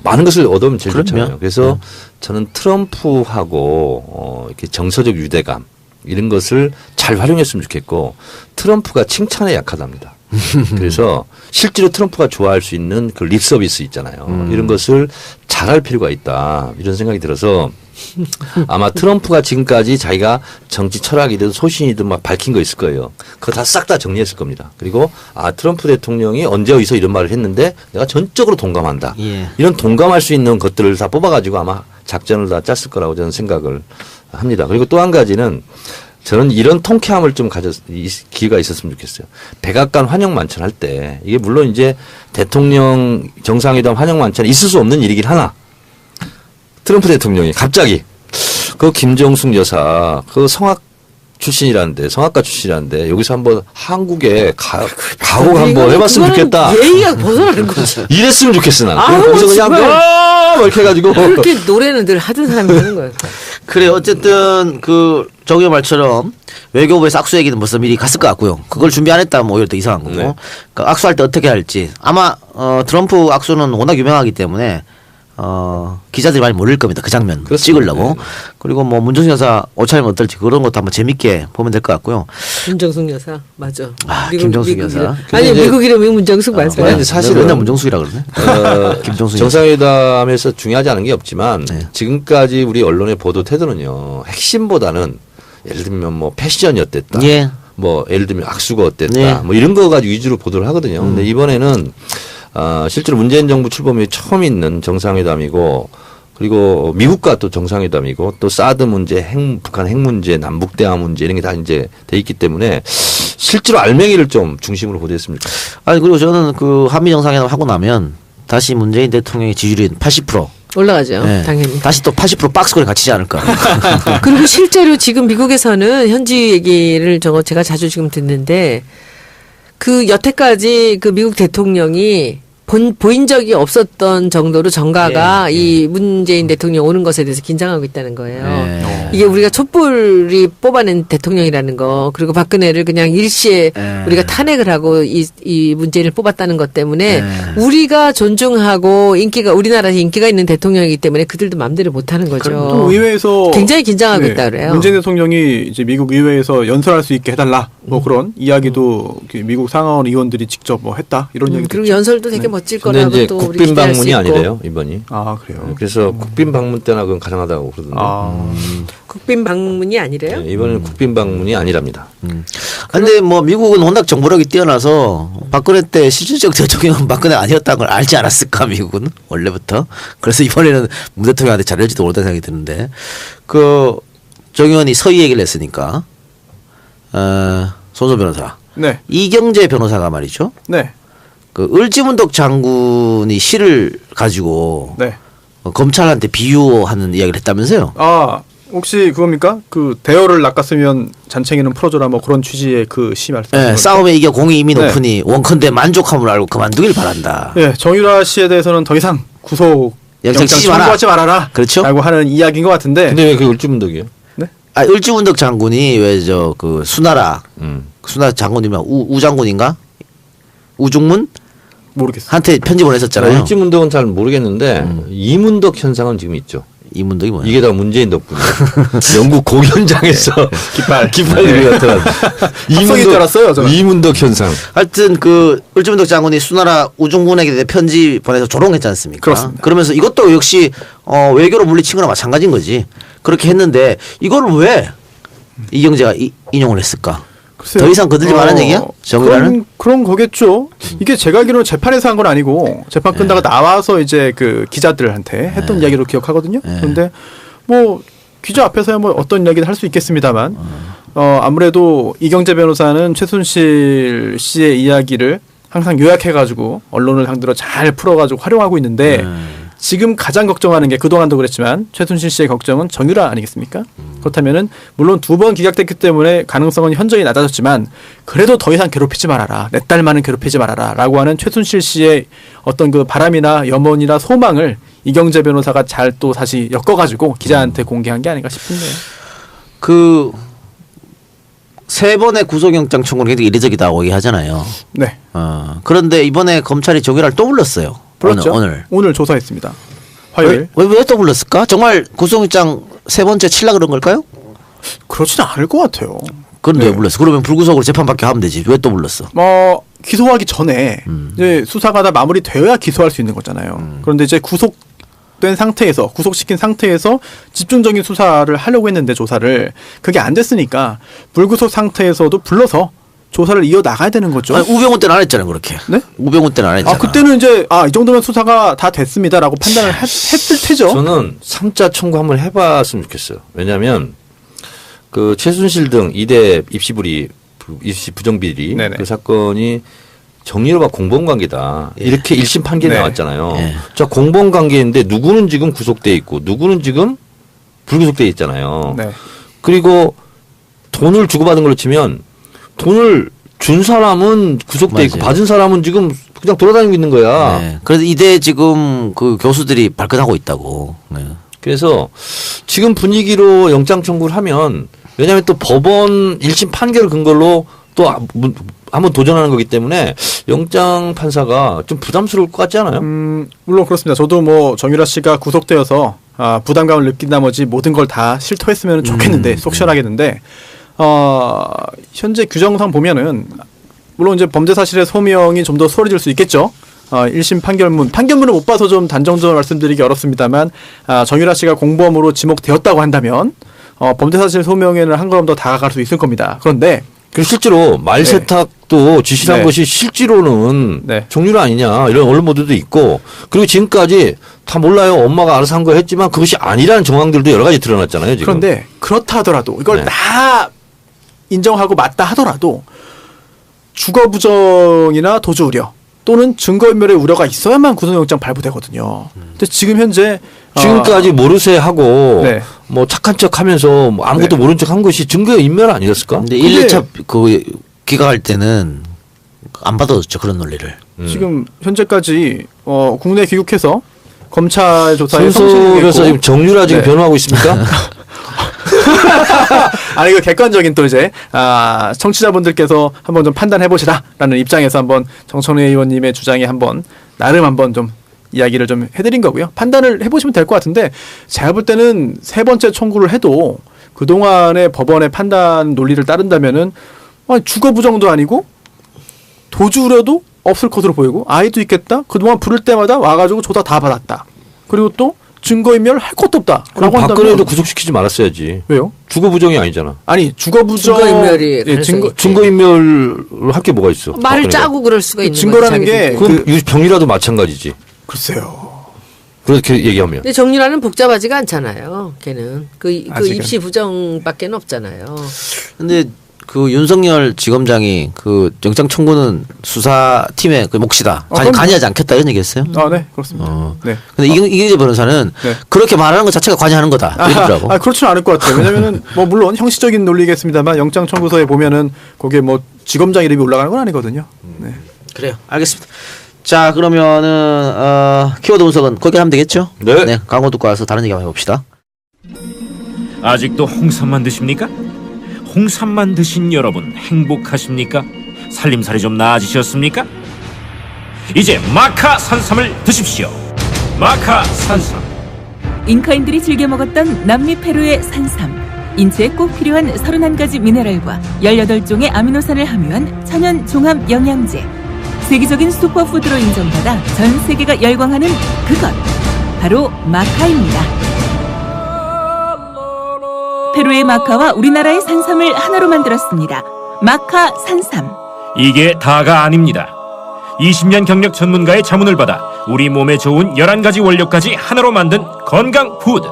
많은 것을 얻으면 제일 좋잖아요. 그래서 저는 트럼프하고 이렇게 정서적 유대감 이런 것을 잘 활용했으면 좋겠고 트럼프가 칭찬에 약하답니다. 그래서 실제로 트럼프가 좋아할 수 있는 그 립 서비스 있잖아요. 이런 것을 잘할 필요가 있다. 이런 생각이 들어서 아마 트럼프가 지금까지 자기가 정치 철학이든 소신이든 막 밝힌 거 있을 거예요. 그거 다 싹 다 정리했을 겁니다. 그리고 트럼프 대통령이 언제 어디서 이런 말을 했는데 내가 전적으로 동감한다. 예. 이런 동감할 수 있는 것들을 다 뽑아가지고 아마 작전을 다 짰을 거라고 저는 생각을 합니다. 그리고 또 한 가지는 저는 이런 통쾌함을 좀 기회가 있었으면 좋겠어요. 백악관 환영 만찬 할 때 이게 물론 이제 대통령 정상회담 환영 만찬 있을 수 없는 일이긴 하나 트럼프 대통령이 갑자기 김정숙 여사 성악 출신이라는데 성악가 출신이라는데 여기서 한번 한국에 가고 한번 해봤으면 좋겠다. 예의가 벗어나는 거죠. 이랬으면 좋겠어 난. 아우, 거기서 그냥 막 이렇게 해가지고 그렇게 노래는 늘 하던 사람이 하는 거예요. 그래 어쨌든 정의 말처럼 외교부에서 악수 얘기는 벌써 미리 갔을 것 같고요. 그걸 준비 안 했다면 오히려 더 이상한 거고. 네. 그러니까 악수할 때 어떻게 할지 아마 트럼프 악수는 워낙 유명하기 때문에 기자들이 많이 모를 겁니다. 그 장면 그렇습니다. 찍으려고. 네. 그리고 문정숙 여사 옷차림 어떨지 그런 것도 한번 재밌게 보면 될 것 같고요. 문정숙 여사 맞아. 김정숙 여사. 이름. 아니 미국 이름이 문정숙 맞아요. 근데 사실은 맨날 문정숙이라 그러네. 김정숙 정상회담에서 중요하지 않은 게 없지만 네. 지금까지 우리 언론의 보도 태도는요. 핵심보다는 예를 들면 패션이 어땠다. 예. 예를 들면 악수가 어땠다. 네. 이런 거 가지고 위주로 보도를 하거든요. 근데 이번에는 실제로 문재인 정부 출범 이후 처음 있는 정상회담이고 그리고 미국과 또 정상회담이고 또 사드 문제, 북한 핵 문제, 남북 대화 문제 이런 게 다 이제 돼 있기 때문에 실제로 알맹이를 좀 중심으로 보도했습니다. 아니 그리고 저는 한미 정상회담 하고 나면 다시 문재인 대통령의 지지율이 80%. 올라가죠. 네. 당연히. 다시 또 80% 박스권에 갇히지 않을까. 그리고 실제로 지금 미국에서는 현지 얘기를 제가 자주 지금 듣는데 그 여태까지 그 미국 대통령이 보인 적이 없었던 정도로 정가가 이 문재인 대통령 오는 것에 대해서 긴장하고 있다는 거예요. 네. 이게 우리가 촛불이 뽑아낸 대통령이라는 거, 그리고 박근혜를 그냥 일시에 우리가 탄핵을 하고 이 문재인을 뽑았다는 것 때문에 우리가 존중하고 우리나라에 인기가 있는 대통령이기 때문에 그들도 마음대로 못하는 또 거죠. 의회에서 굉장히 긴장하고 있다 그래요. 문재인 대통령이 이제 미국 의회에서 연설할 수 있게 해달라 뭐 그런 이야기도 미국 상하원 의원들이 직접 뭐 했다 이런 얘기도 그리고 있죠. 연설도 되게 멋질 근데 거라고 이제 또 우리 국빈 기대할 수 방문이 있고. 아니래요 이번이. 아 그래요. 그래서 국빈 방문 때나 그건 가능하다고 그러던데. 국빈 방문이 아니래요? 네, 이번에는 국빈 방문이 아니랍니다. 근데 뭐 미국은 워낙 정보력이 뛰어나서 박근혜 때 실질적 대통령은 박근혜가 아니었다는 걸 알지 않았을까 미국은 원래부터. 그래서 이번에는 문 대통령한테 잘할지도 모르다는 생각이 드는데 정 의원이 서희 얘기를 했으니까 손소 변호사 네. 이경재 변호사가 말이죠. 네. 그 을지문덕 장군이 시를 가지고 네. 검찰한테 비유하는 이야기를 했다면서요? 아 혹시 그겁니까? 그 대열을 낚았으면 잔챙이는 풀어줘라 뭐 그런 취지의 그 시 말씀. 네, 싸움에 이겨 공이 이미 네. 높으니 원컨대 만족함을 알고 그만두길 바란다. 네, 정유라 씨에 대해서는 더 이상 구속 영장 치지 마라. 청구하지 말아라. 그렇죠? 라고 하는 이야기인 것 같은데. 근데 왜 그 을지문덕이에요? 아, 을지문덕 장군이 왜 저 그 수나라 장군이면 우 장군인가? 우중문 모르겠어요. 한테 편지 보냈었잖아요. 을지문덕은 잘 모르겠는데 이문덕 현상은 지금 있죠. 이문덕이 뭐야? 이게 다 문재인 덕분이에요. 영국 공연장에서 깃발들이 나타난 합성인 줄 알았어요, 저는. 이문덕 현상. 하여튼 그 을지문덕 장군이 수나라 우중군에게 대해 편지 보내서 조롱했지 않습니까? 그렇습니다. 그러면서 이것도 역시 외교로 물리친 거나 마찬가지인 거지. 그렇게 했는데 이걸 왜 이경재가 인용을 했을까? 글쎄요. 더 이상 거들지 말라는 얘기야? 정의라는? 그런 거겠죠. 이게 제가 알기로는 재판에서 한 건 아니고 재판 끝나가 나와서 이제 그 기자들한테 했던 이야기로 기억하거든요. 그런데 뭐 기자 앞에서야 뭐 어떤 이야기를 할 수 있겠습니다만 아무래도 이경재 변호사는 최순실 씨의 이야기를 항상 요약해가지고 언론을 상대로 잘 풀어가지고 활용하고 있는데 지금 가장 걱정하는 게 그동안도 그랬지만 최순실 씨의 걱정은 정유라 아니겠습니까? 그렇다면은 물론 2번 기각됐기 때문에 가능성은 현저히 낮아졌지만 그래도 더 이상 괴롭히지 말아라. 내 딸만은 괴롭히지 말아라. 라고 하는 최순실 씨의 어떤 그 바람이나 염원이나 소망을 이경재 변호사가 잘 또 다시 엮어가지고 기자한테 공개한 게 아닌가 싶은데요. 그 3번의 구속영장 청구는 굉장히 이례적이다고 얘기하잖아요. 네. 그런데 이번에 검찰이 정유라를 또 불렀어요. 그렇죠. 오늘 조사했습니다. 화요일. 왜 또 불렀을까? 정말 구속영장 3번째 칠라 그런 걸까요? 그렇지는 않을 것 같아요. 그런데 네. 왜 불렀어? 그러면 불구속으로 재판받게 하면 되지. 왜 또 불렀어? 기소하기 전에 이제 수사가 다 마무리되어야 기소할 수 있는 거잖아요. 그런데 이제 구속된 상태에서 구속시킨 상태에서 집중적인 수사를 하려고 했는데 조사를 그게 안 됐으니까 불구속 상태에서도 불러서 조사를 이어 나가야 되는 거죠. 아니, 우병우 때는 안 했잖아요, 그렇게. 네? 우병우 때는 안 했잖아. 그때는 이제 이 정도면 수사가 다 됐습니다라고 판단을 했을 테죠. 저는 3자 청구 한번 해봤으면 좋겠어요. 왜냐하면 그 최순실 등 2대 입시 부정비리 네네. 그 사건이 정유라와 공범관계다. 이렇게 1심 판결이 네. 나왔잖아요. 예. 자, 공범관계인데 누구는 지금 구속돼 있고 누구는 지금 불구속돼 있잖아요. 네. 그리고 돈을 주고받은 걸로 치면 돈을 준 사람은 구속돼 있고 맞아요. 받은 사람은 지금 그냥 돌아다니고 있는 거야. 네. 그래서 이대 지금 그 교수들이 발끈하고 있다고. 네. 그래서 지금 분위기로 영장 청구를 하면 왜냐하면 또 법원 1심 판결을 근거로 또 한번 도전하는 거기 때문에 영장 판사가 좀 부담스러울 것 같지 않아요? 물론 그렇습니다. 저도 뭐 정유라 씨가 구속되어서 부담감을 느낀 나머지 모든 걸 다 실토했으면 좋겠는데 속 시원하겠는데 현재 규정상 보면은 물론 이제 범죄 사실의 소명이 좀 더 수월해질 수 있겠죠. 1심 판결문을 못 봐서 좀 단정적으로 말씀드리기 어렵습니다만 정유라 씨가 공범으로 지목되었다고 한다면 범죄 사실 소명에는 한 걸음 더 다가갈 수 있을 겁니다. 그런데 그리고 실제로 말 세탁도 지시한 네. 것이 실제로는 네. 정유라 아니냐 이런 언론 보도도 있고 그리고 지금까지 다 몰라요. 엄마가 알아서 한 거 했지만 그것이 아니라는 정황들도 여러 가지 드러났잖아요. 지금. 그런데 그렇다 하더라도 이걸 네. 다 인정하고 맞다 하더라도 주거 부정이나 도주 우려 또는 증거인멸의 우려가 있어야만 구속영장 발부되거든요. 근데 지금 현재 지금까지 모르쇠 하고 네. 뭐 착한 척하면서 뭐 아무것도 네. 모른 척한 것이 증거 인멸 아니었을까? 근데 그게- 1차 그 기각할 때는 안 받아줬죠 그런 논리를. 지금 현재까지 국내 귀국해서 검찰 조사에 선수로서 지금 성실했고 정유라 지금 네. 변호하고 있습니까? 아니 그 객관적인 또 이제 청취자분들께서 한번 좀 판단해 보시라라는 입장에서 한번 정청래 의원님의 주장에 한번 나름 한번 좀 이야기를 좀 해드린 거고요. 판단을 해보시면 될 것 같은데 제가 볼 때는 세 번째 청구를 해도 그 동안의 법원의 판단 논리를 따른다면은 주거 부정도 아니고 도주 우려도 없을 것으로 보이고 아이도 있겠다. 그동안 부를 때마다 와가지고 조사 다 받았다. 그리고 또 증거인멸 할 것도 없다. 그럼 라고 박근혜도 한다면 구속시키지 말았어야지. 왜요? 주거 부정이 아니잖아. 아니 주거 부정 증거인멸이 가능성이 있지. 증거 인멸 할 게 뭐가 있어? 말을 박근혜가. 짜고 그럴 수가 있는 증거라는 거지, 게 자기들끼리. 그럼 병이라도 마찬가지지. 글쎄요. 그렇게 얘기하면. 근데 정유라는 복잡하지가 않잖아요. 걔는 그 아직은. 입시 부정밖에 없잖아요. 근데 그 윤석열 지검장이 그 영장 청구는 수사팀의 그 몫이다. 그럼- 관여하지 않겠다 이런 얘기했어요. 네, 그렇습니다. 네. 근데 이경재 변호사는 네. 그렇게 말하는 것 자체가 관여하는 거다 이러더라고. 그렇지는 않을 것 같아요. 왜냐면은 뭐 물론 형식적인 논리겠습니다만 영장 청구서에 보면은 거기에 뭐 지검장 이름이 올라가는 건 아니거든요. 네. 그래요. 알겠습니다. 자 그러면은 키워드 분석은 거기 하면 되겠죠? 네. 광고 듣고 와서 다른 얘기 한번 해봅시다. 아직도 홍삼만 드십니까? 홍삼만 드신 여러분 행복하십니까? 살림살이 좀 나아지셨습니까? 이제 마카 산삼을 드십시오. 마카 산삼. 잉카인들이 즐겨 먹었던 남미 페루의 산삼. 인체에 꼭 필요한 31가지 미네랄과 18종의 아미노산을 함유한 천연 종합 영양제. 세계적인 슈퍼푸드로 인정받아 전 세계가 열광하는 그것. 바로 마카입니다. 페루의 마카와 우리나라의 산삼을 하나로 만들었습니다. 마카 산삼. 이게 다가 아닙니다. 20년 경력 전문가의 자문을 받아 우리 몸에 좋은 11가지 원료까지 하나로 만든 건강 푸드.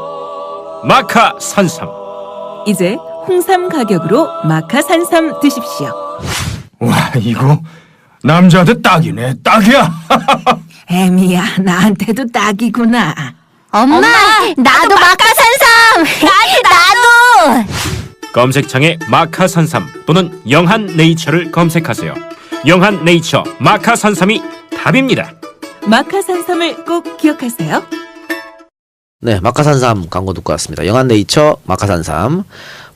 마카 산삼. 이제 홍삼 가격으로 마카 산삼 드십시오. 와, 이거 남자한테 딱이네. 딱이야. 애미야, 나한테도 딱이구나. 엄마, 나도 마카산삼. 나도. 검색창에 마카 산삼 또는 영한 네이처를 검색하세요. 영한 네이처 마카 산삼이 답입니다. 마카 산삼을 꼭 기억하세요. 네, 마카산삼 광고 듣고 왔습니다. 영한네이처 마카산삼.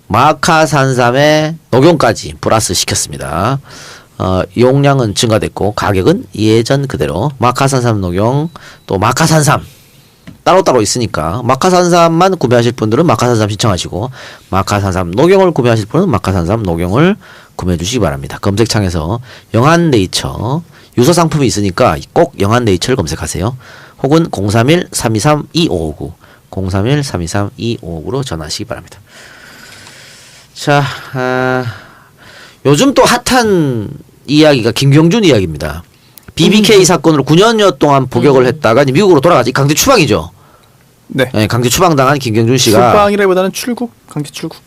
마카산삼에 녹용까지 플러스 시켰습니다. 용량은 증가됐고 가격은 예전 그대로. 마카산삼 녹용 또 마카산삼 따로따로 있으니까 마카산삼만 구매하실 분들은 마카산삼 신청하시고 마카산삼 녹용을 구매하실 분은 마카산삼 녹용을 구매해 주시기 바랍니다. 검색창에서 영한네이처 유서 상품이 있으니까 꼭 영한네이처를 검색하세요. 혹은 031-323-2559 031-323-2559로 전화하시기 바랍니다. 자, 요즘 또 핫한 이야기가 김경준 이야기입니다. BBK 사건으로 9년여 동안 복역을 했다가 이제 미국으로 돌아가지. 강제 추방이죠. 네. 네, 강제 추방당한 김경준 씨가 추방이라기보다는 출국, 강제 출국.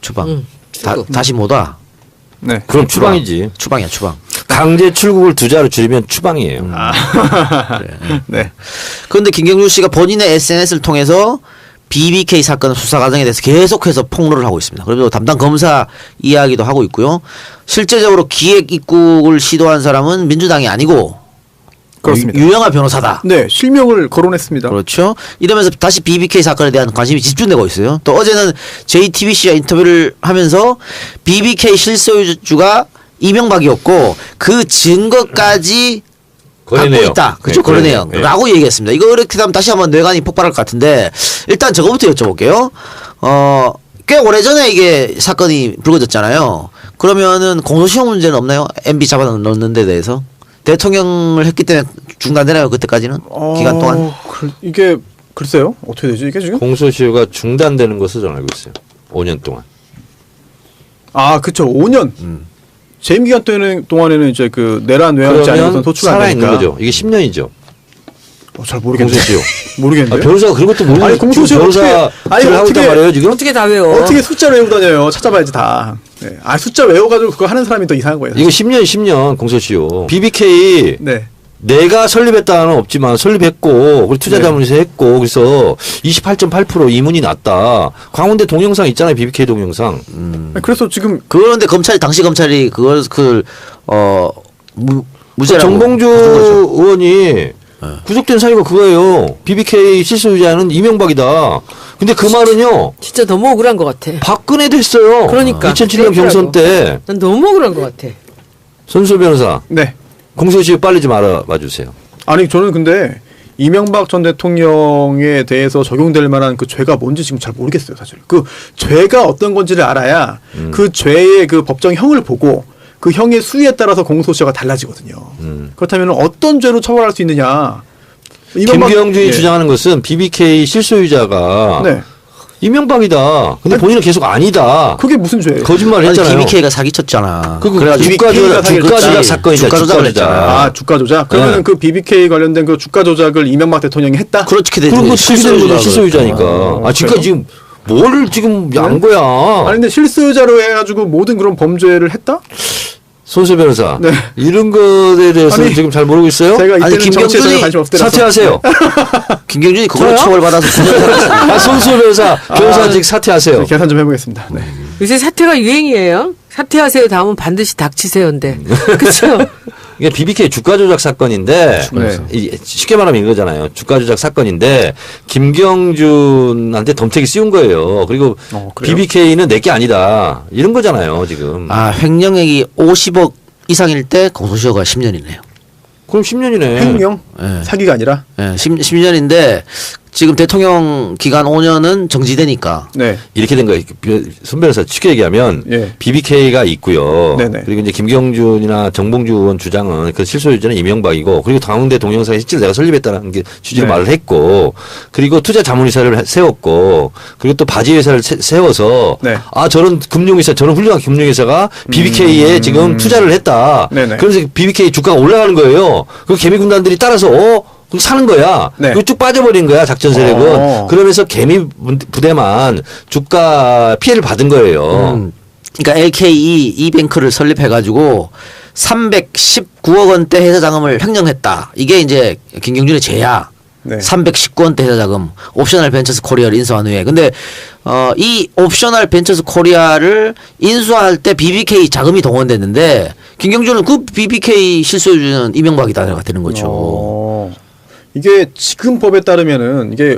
추방. 출국. 다시 못 와. 네. 그럼 추방이지. 추방이야, 추방. 강제 출국을 두 자로 줄이면 추방이에요. 네. 그런데 김경준 씨가 본인의 SNS를 통해서 BBK 사건 수사 과정에 대해서 계속해서 폭로를 하고 있습니다. 그리고 담당 검사 이야기도 하고 있고요. 실제적으로 기획 입국을 시도한 사람은 민주당이 아니고 그렇습니다. 유영하 변호사다. 네, 실명을 거론했습니다. 그렇죠. 이러면서 다시 BBK 사건에 대한 관심이 집중되고 있어요. 또 어제는 JTBC와 인터뷰를 하면서 BBK 실소유주가 이명박이었고 그 증거까지 갖고 거래내역. 있다. 그렇죠. 네, 거래내역. 네. 라고 얘기했습니다. 이거 이렇게 하면 다시 한번 뇌관이 폭발할 것 같은데 일단 저거부터 여쭤볼게요. 꽤 오래전에 이게 사건이 불거졌잖아요. 그러면은 공소시효 문제는 없나요? MB 잡아넣는 데 대해서? 대통령을 했기 때문에 중단되나요? 그때까지는? 기간 동안? 이게 글쎄요. 어떻게 되지? 이게 지금? 공소시효가 중단되는 것으로 저는 알고 있어요. 5년 동안. 그쵸. 5년. 재임 기간 동안에는 이제 그 내란 외환지 아니고선 그러면 도출 안 살아있는 되니까. 거죠. 이게 10년이죠. 잘 모르겠네요. 공소시효. 모르겠네요. 변호사가 그런 것도 모르고 아니, 공소시효 변호사 아니, 하고 어떻게- 있단 말이에요 지금. 어떻게 다 외워? 어떻게 숫자를 외우고 다녀요? 찾아봐야지 다. 숫자 외워가지고 그거 하는 사람이 더 이상한 거예요. 이거 10년 공소시효. BBK 네. 내가 설립했다는 없지만 설립했고 그리고 투자자문에서 했고 그래서 28.8% 이문이 났다. 광운대 동영상 있잖아요. BBK 동영상. 그래서 지금 그런데 당시 검찰이 그걸 무죄라고 정봉주 의원이 구속된 사유가 그거예요. BBK 실소유자는 이명박이다. 근데 그 말은요. 진짜 너무 억울한 것 같아. 박근혜도 했어요. 그러니까. 2007년 경선 때. 난 너무 억울한 것 같아. 손수 변호사. 네. 공소시효 빨리 좀 알아봐 주세요. 아니 저는 근데 이명박 전 대통령에 대해서 적용될 만한 그 죄가 뭔지 지금 잘 모르겠어요, 사실. 그 죄가 어떤 건지를 알아야 그 죄의 그 법정형을 보고 그 형의 수위에 따라서 공소시효가 달라지거든요. 그렇다면 어떤 죄로 처벌할 수 있느냐? 김경준이 주장하는 것은 BBK 실소유자가 네. 이명박이다. 근데 본인은 계속 아니다. 그게 무슨 죄예요? 거짓말을 했잖아요. BBK가 사기쳤잖아. 그래가지고 주가 조작 사건이다. 주가 조작을 했잖아. 주가 조작. 그러면 네. 그 BBK 관련된 그 주가 조작을 이명박 대통령이 했다? 그렇게 되죠. 그런 거 실소유자니까. 지금까지 지금 뭘 지금 양 거야? 아니 근데 실소유자로 해가지고 모든 그런 범죄를 했다? 손수 변호사. 네. 이런 것에 대해서 아니, 지금 잘 모르고 있어요? 제가 이때는 정치에 전혀 김경준이 관심 없더라서. 사퇴하세요. 김경준이 그걸로 저요? 처벌받아서 9년 살았어요. 손수 변호사. 변호사직 사퇴하세요. 계산 좀 해보겠습니다. 네. 요새 사퇴가 유행이에요. 사퇴하세요 다음은 반드시 닥치세요인데. 그렇죠? 이게 BBK 주가 조작 사건인데 쉽게 말하면 이거잖아요. 주가 조작 사건인데 김경준한테 덤택이 씌운 거예요. 그리고 BBK는 내게 아니다. 이런 거잖아요, 지금. 횡령액이 50억 이상일 때 공소시효가 10년이네요. 그럼 10년이네. 횡령? 네. 사기가 아니라? 네, 10년인데 지금 대통령 기간 5년은 정지되니까. 네. 이렇게 된 거예요. 손 변호사 쉽게 얘기하면 예. BBK가 있고요. 네네. 그리고 이제 김경준이나 정봉주 의원 주장은 그 실소유자는 이명박이고 그리고 광운대 동영상에 실제로 내가 설립했다는 게 취지로 네. 말을 했고 그리고 투자 자문회사를 세웠고 그리고 또 바지회사를 세워서 네. 저런 금융회사 저런 훌륭한 금융회사가 BBK에 지금 투자를 했다. 네네. 그래서 BBK 주가가 올라가는 거예요. 그 개미군단들이 따라서 사는 거야. 네. 그리고 쭉 빠져버린 거야 작전 세력은. 그러면서 개미 부대만 주가 피해를 받은 거예요. 그러니까 LKE 이뱅크를 설립해가지고 319억 원대 회사 자금을 횡령했다. 이게 이제 김경준의 죄야. 네. 319원대 회사 자금 옵셔널 벤처스 코리아를 인수한 후에. 근데 이 옵셔널 벤처스 코리아를 인수할 때 BBK 자금이 동원됐는데 김경준은 그 BBK 실소유주는 이명박이다 되는 거죠. 이게 지금 법에 따르면은 이게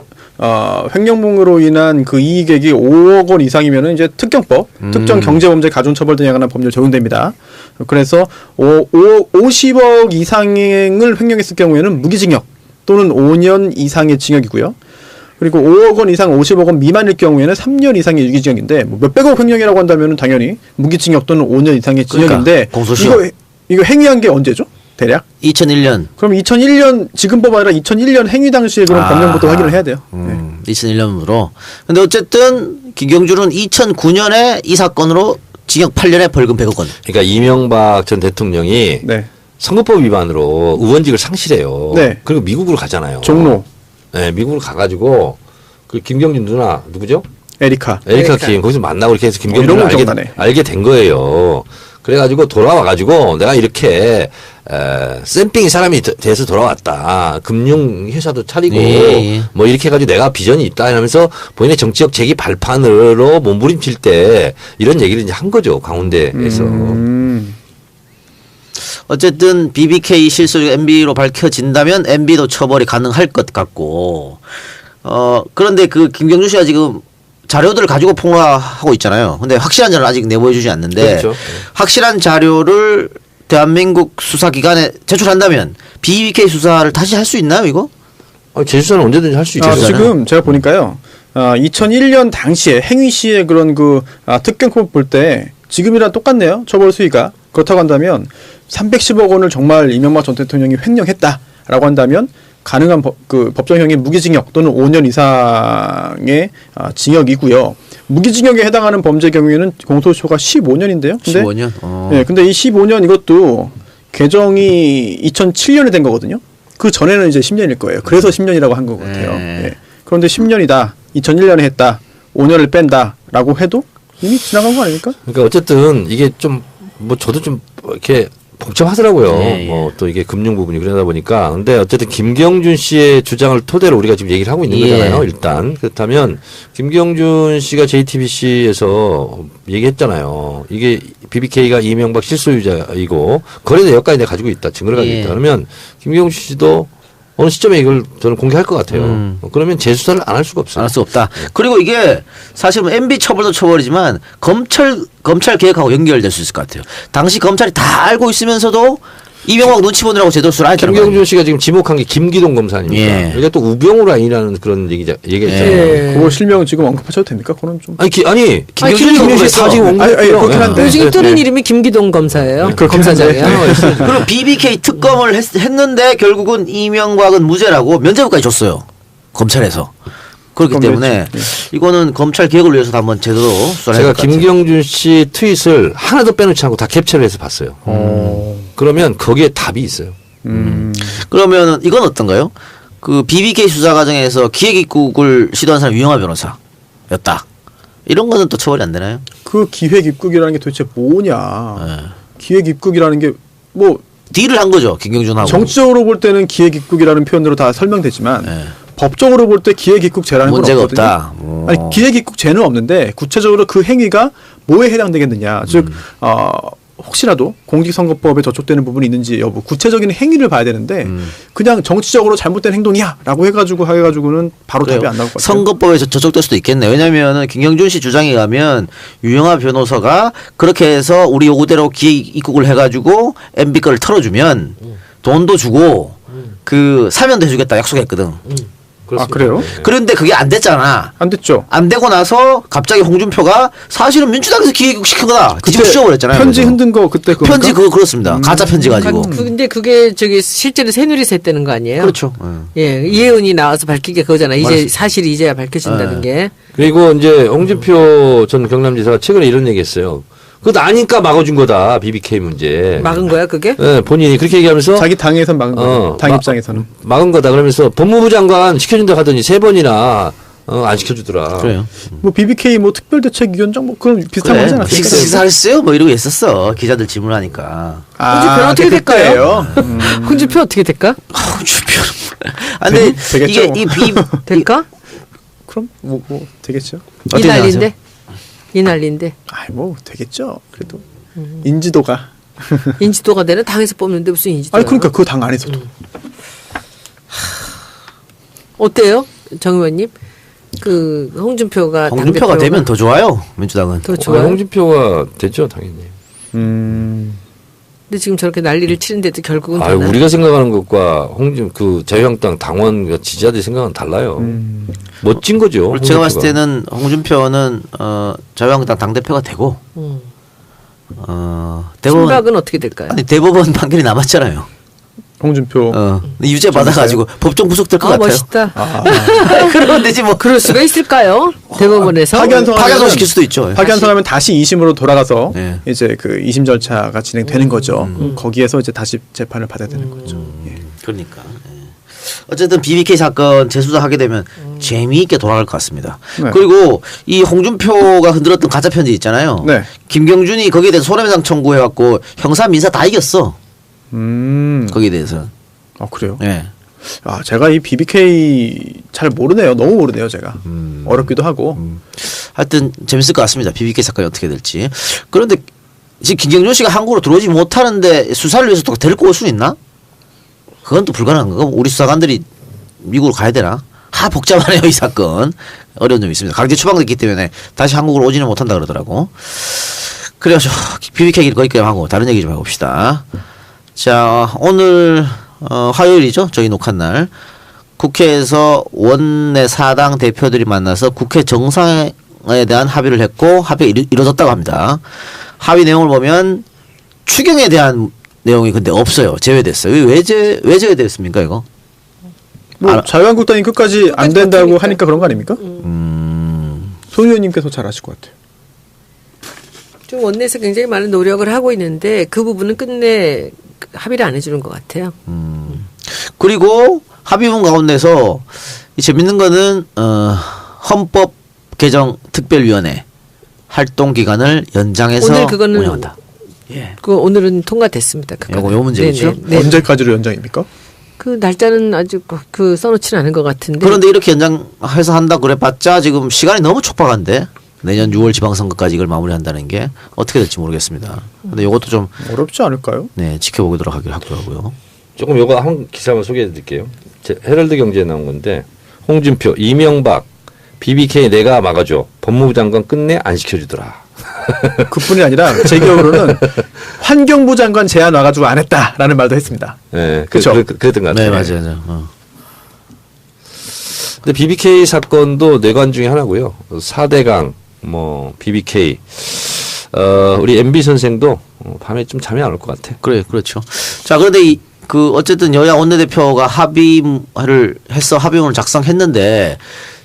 횡령봉으로 인한 그 이익액이 5억 원 이상이면은 이제 특경법, 특정 경제범죄 가중처벌 등에 관한 법률 적용됩니다. 그래서 50억 이상을 횡령했을 경우에는 무기징역 또는 5년 이상의 징역이고요. 그리고 5억 원 이상 50억 원 미만일 경우에는 3년 이상의 유기징역인데 뭐 몇백억 횡령이라고 한다면은 당연히 무기징역 또는 5년 이상의 징역인데 공소시효. 이거 행위한 게 언제죠? 대략? 2001년. 그럼 2001년 지금법 아니라 2001년 행위 당시에 그런 법령부터 확인을 해야 돼요. 2001년으로. 근데 어쨌든 김경준은 2009년에 이 사건으로 징역 8년에 벌금 100억 원. 그러니까 이명박 전 대통령이 네. 선거법 위반으로 의원직을 상실해요. 네. 그리고 미국으로 가잖아요. 종로. 네, 미국으로 가가지고 그 김경준 누나 누구죠? 에리카 김 거기서 만나고 이렇게 해서 이런 김경준을 걸 기억나네. 알게 된 거예요. 그래가지고 돌아와가지고 내가 이렇게 쌤빙이 사람이 돼서 돌아왔다. 금융회사도 차리고 예. 뭐 이렇게 해가지고 내가 비전이 있다 이러면서 본인의 정치적 재기 발판으로 몸부림칠 때 이런 얘기를 이제 한 거죠. 강원대에서. 어쨌든 BBK 실소유가 MB로 밝혀진다면 MB도 처벌이 가능할 것 같고 그런데 그 김경준 씨가 지금 자료들을 가지고 폭로하고 있잖아요. 근데 확실한 자료는 아직 내보여주지 않는데 그렇죠. 확실한 자료를 대한민국 수사기관에 제출한다면 BBK 수사를 다시 할 수 있나요, 이거? 재수사는 언제든지 할 수 있죠. 지금 제가 보니까요. 2001년 당시에 행위 시에 그런 그 특경법 볼 때 지금이랑 똑같네요. 처벌 수위가. 그렇다고 한다면 310억 원을 정말 이명박 전 대통령이 횡령했다라고 한다면 가능한 법정형이 무기징역 또는 5년 이상의 징역이고요. 무기징역에 해당하는 범죄 경우에는 공소시효가 15년인데요. 근데 15년? 네, 근데 이 15년 이것도 개정이 2007년에 된 거거든요. 그 전에는 이제 10년일 거예요. 그래서 10년이라고 한 것 같아요. 네. 그런데 10년이다. 2001년에 했다. 5년을 뺀다라고 해도 이미 지나간 거 아닙니까? 그러니까 어쨌든 이게 좀 뭐 저도 좀 이렇게 복잡하더라고요. 예, 예. 뭐 또 이게 금융 부분이 그러다 보니까. 근데 어쨌든 김경준 씨의 주장을 토대로 우리가 지금 얘기를 하고 있는 예. 거잖아요. 일단 그렇다면 김경준 씨가 JTBC에서 얘기했잖아요. 이게 BBK가 이명박 실소유자이고 거래 내역까지 내가 가지고 있다. 증거를 가지고 예. 있다. 그러면 김경준 씨도 어느 시점에 이걸 저는 공개할 것 같아요. 그러면 재수사를 안 할 수가 없어요. 알 수 없다. 그리고 이게 사실 뭐 MB 처벌도 처벌이지만 검찰 개혁하고 연결될 수 있을 것 같아요. 당시 검찰이 다 알고 있으면서도 이명박 눈치 보느라고 제대로 수를 안 했다는 거예요. 김경준 씨가 지금 지목한 게 김기동 검사 아닙니까? 예. 그러니까 또 우병우 라인이라는 그런 얘기했잖아요. 예. 그거 실명 지금 언급하셔도 됩니까? 그거는 좀. 김경준 김경준 씨 사직 아니, 그렇긴 한데. 요즘 뜨는 네. 이름이 김기동 검사예요. 그렇긴 검사장이에요. 그리고 BBK 특검을 했는데 결국은 이명박은 무죄라고 면죄부까지 줬어요. 검찰에서. 그렇기 때문에 이거는 검찰 개혁을 위해서도 한번 제대로 수사를 해야 제가 될 것 같아요. 김경준 씨 트윗을 하나도 빼놓지 않고 다 캡처를 해서 봤어요. 그러면 거기에 답이 있어요. 그러면 이건 어떤가요? 그 BBK 수사 과정에서 기획 입국을 시도한 사람 유영하 변호사였다. 이런 거는 또 처벌이 안 되나요? 그 기획 입국이라는 게 도대체 뭐냐? 기획 입국이라는 게 뭐 딜을 한 거죠. 김경준하고. 정치적으로 볼 때는 기획 입국이라는 표현으로 다 설명되지만 법적으로 볼 때 기획 입국죄라는 건 문제가 없거든요. 없다. 아니 기획 입국죄는 없는데 구체적으로 그 행위가 뭐에 해당되겠느냐. 즉 혹시라도 공직선거법에 저촉되는 부분이 있는지 여부 구체적인 행위를 봐야 되는데 그냥 정치적으로 잘못된 행동이야라고 해가지고는 바로 그래요. 답이 안 나올 것 같아요. 선거법에 저촉될 수도 있겠네. 왜냐하면 김경준 씨 주장에 가면 유영하 변호사가 그렇게 해서 우리 요구대로 기획 입국을 해가지고 MB 거를 털어주면 돈도 주고 그 사면도 해주겠다 약속했거든. 아 그래요? 그런데 그게 안 됐잖아. 안 됐죠. 안 되고 나서 갑자기 홍준표가 사실은 민주당에서 기획 시킨 거다. 뒤집어 씌워버렸잖아요. 편지 그래서. 흔든 거 그때 그건가? 편지 그거 그렇습니다. 가짜 편지 가지고. 근데 그게 저기 실제로 새누리세 때는 거 아니에요? 그렇죠. 예, 이혜은이 나와서 밝힌 게 그거잖아. 이제 맞습니다. 사실이 이제야 밝혀진다는 게. 그리고 이제 홍준표 전 경남지사가 최근에 이런 얘기했어요. 그거 아니까 막아준 거다. BBK 문제. 막은 거야 그게? 네, 본인이 그렇게 얘기하면서 자기 당에선 막은 거예요. 당 입장에서는. 막은 거다. 그러면서 법무부 장관 시켜준다 하더니 3번이나 안 시켜주더라. 그래요. 뭐 BBK 뭐 특별대책위원장 뭐 그런 비슷한 거 하지 않았습니까? 식사했어요? 뭐 이러고 있었어. 기자들 질문하니까. 홍준표는 어떻게 그게 될까요? 그때예요. 홍준표 어떻게 될까? 홍준표. 아, 근데 되겠죠, 이게 뭐. 이 비 될까? 그럼 뭐 되겠죠. 어떻게 이 난리인데. 생각하세요? 이 난리인데. 아이 뭐 되겠죠. 그래도 인지도가. 인지도가 되는 당에서 뽑는데 무슨 인지도? 아니 그러니까 그 당 안에서도. 어때요, 정 의원님? 그 홍준표가 홍준표가 되면 더 좋아요. 민주당은. 더 좋아요. 홍준표가 됐죠, 당연히. 근데 지금 저렇게 난리를 치는데도 결국은 아, 되나? 우리가 생각하는 것과 그 자유한국당 당원 지지자들이 생각은 달라요. 멋진 거죠. 제가 봤을 홍준표가. 때는 홍준표는 자유한국당 당대표가 되고 대법원 심박은 어떻게 될까요? 아니 대법원 판결이 남았잖아요. 홍준표. 유죄 받아가지고 법정 구속될 것 아, 같아요. 멋있다. 그러면 되지 뭐. 그럴 수가 있을까요? 대법원에서? 파견소 시킬 수도 있죠. 파견선하면 다시 2심으로 돌아가서 네. 이제 그 2심 절차가 진행되는 거죠. 거기에서 이제 다시 재판을 받아야 되는 거죠. 예. 그러니까. 예. 어쨌든 BBK 사건 재수사하게 되면 재미있게 돌아갈 것 같습니다. 네. 그리고 이 홍준표가 흔들었던 가짜 편지 있잖아요. 네. 김경준이 거기에 대해서 손해배상 청구해갖고 형사 민사 다 이겼어. 거기에 대해서. 아 그래요? 예. 아 제가 이 BBK 잘 모르네요. 너무 모르네요, 제가. 어렵기도 하고. 하여튼 재밌을 것 같습니다. BBK 사건이 어떻게 될지. 그런데 지금 김경준 씨가 한국으로 들어오지 못하는데 수사를 위해서 또 데리고 올 수 있나? 그건 또 불가능한 거고 우리 수사관들이 미국으로 가야 되나? 복잡하네요 이 사건. 어려운 점이 있습니다. 강제 추방됐기 때문에 다시 한국으로 오지는 못한다 그러더라고. 그래서 BBK 얘기를 거기까지 하고 다른 얘기 좀 해봅시다. 자, 오늘 화요일이죠. 저희 녹화한 날. 국회에서 원내 사당 대표들이 만나서 국회 정상에 대한 합의를 했고 합의가 이루어졌다고 합니다. 합의 내용을 보면 추경에 대한 내용이 근데 없어요. 제외됐어요. 왜 제외됐습니까 이거? 뭐 자유한국당이 끝까지 안 된다고 하니까 그런 거 아닙니까? 손 의원님께서 잘 아실 것 같아요. 좀 원내에서 굉장히 많은 노력을 하고 있는데 그 부분은 끝내 합의를 안 해주는 것 같아요. 그리고 합의문 가운데서 이 재밌는 거는 헌법 개정 특별위원회 활동 기간을 연장해서 오늘 그거는 운영한다. 그 오늘은 통과됐습니다. 요 문제겠죠? 네. 언제까지로 연장입니까? 그 날짜는 아직 그 써놓지는 않은 것 같은데. 그런데 이렇게 연장해서 한다 그래봤자 지금 시간이 너무 촉박한데 내년 6월 지방선거까지 이걸 마무리한다는 게 어떻게 될지 모르겠습니다. 근데 이것도 좀 어렵지 않을까요? 네, 지켜보도록 하더라고요. 조금 요거 한 기사만 소개해 드릴게요. 헤럴드 경제에 나온 건데 홍준표, 이명박, BBK 내가 막아줘. 법무부 장관 끝내 안 시켜주더라. 그뿐이 아니라 제 기억으로는 환경부 장관 제안 와가지고 안 했다라는 말도 했습니다. 네, 그쵸? 그랬던 것 네, 같아요. 맞아요. 근데 BBK 사건도 뇌관 중에 하나고요. 4대강, 뭐 BBK, 우리 MB 선생도 밤에 좀 잠이 안 올 것 같아. 그래, 그렇죠. 자, 그런데 어쨌든 여야 원내대표가 합의를 해서 합의문을 작성했는데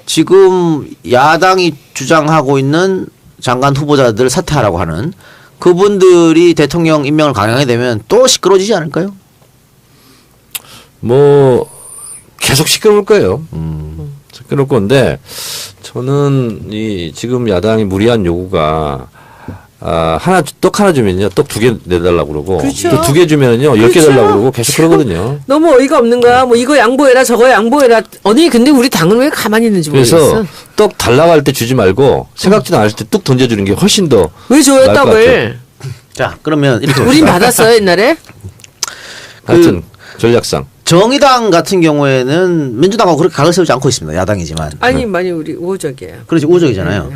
지금 야당이 주장하고 있는 장관 후보자들 사퇴하라고 하는 그분들이 대통령 임명을 강행하게 되면 또 시끄러지지 않을까요? 뭐 계속 시끄러울 거예요. 시끄러울 건데 저는 이 지금 야당이 무리한 요구가 떡 하나 주면요 떡 2개 내달라고 그러고 그렇죠. 또 2개 주면요 10개 그렇죠. 달라고 그러고 계속 그러거든요. 너무 어이가 없는 거야. 뭐 이거 양보해라 저거 양보해라. 아니 근데 우리 당은 왜 가만히 있는지 그래서 모르겠어. 떡 달라고 할 때 주지 말고 생각지도 않을 때 뚝 던져주는 게 훨씬 더 왜 줘요 나을 것 떡을? 자, 그러면 이렇게 우린 받았어요 옛날에. 하여튼 전략상 정의당 같은 경우에는 민주당하고 그렇게 각을 세우지 않고 있습니다. 야당이지만. 아니 많이 우리 우호적이에요. 그렇지, 우호적이잖아요.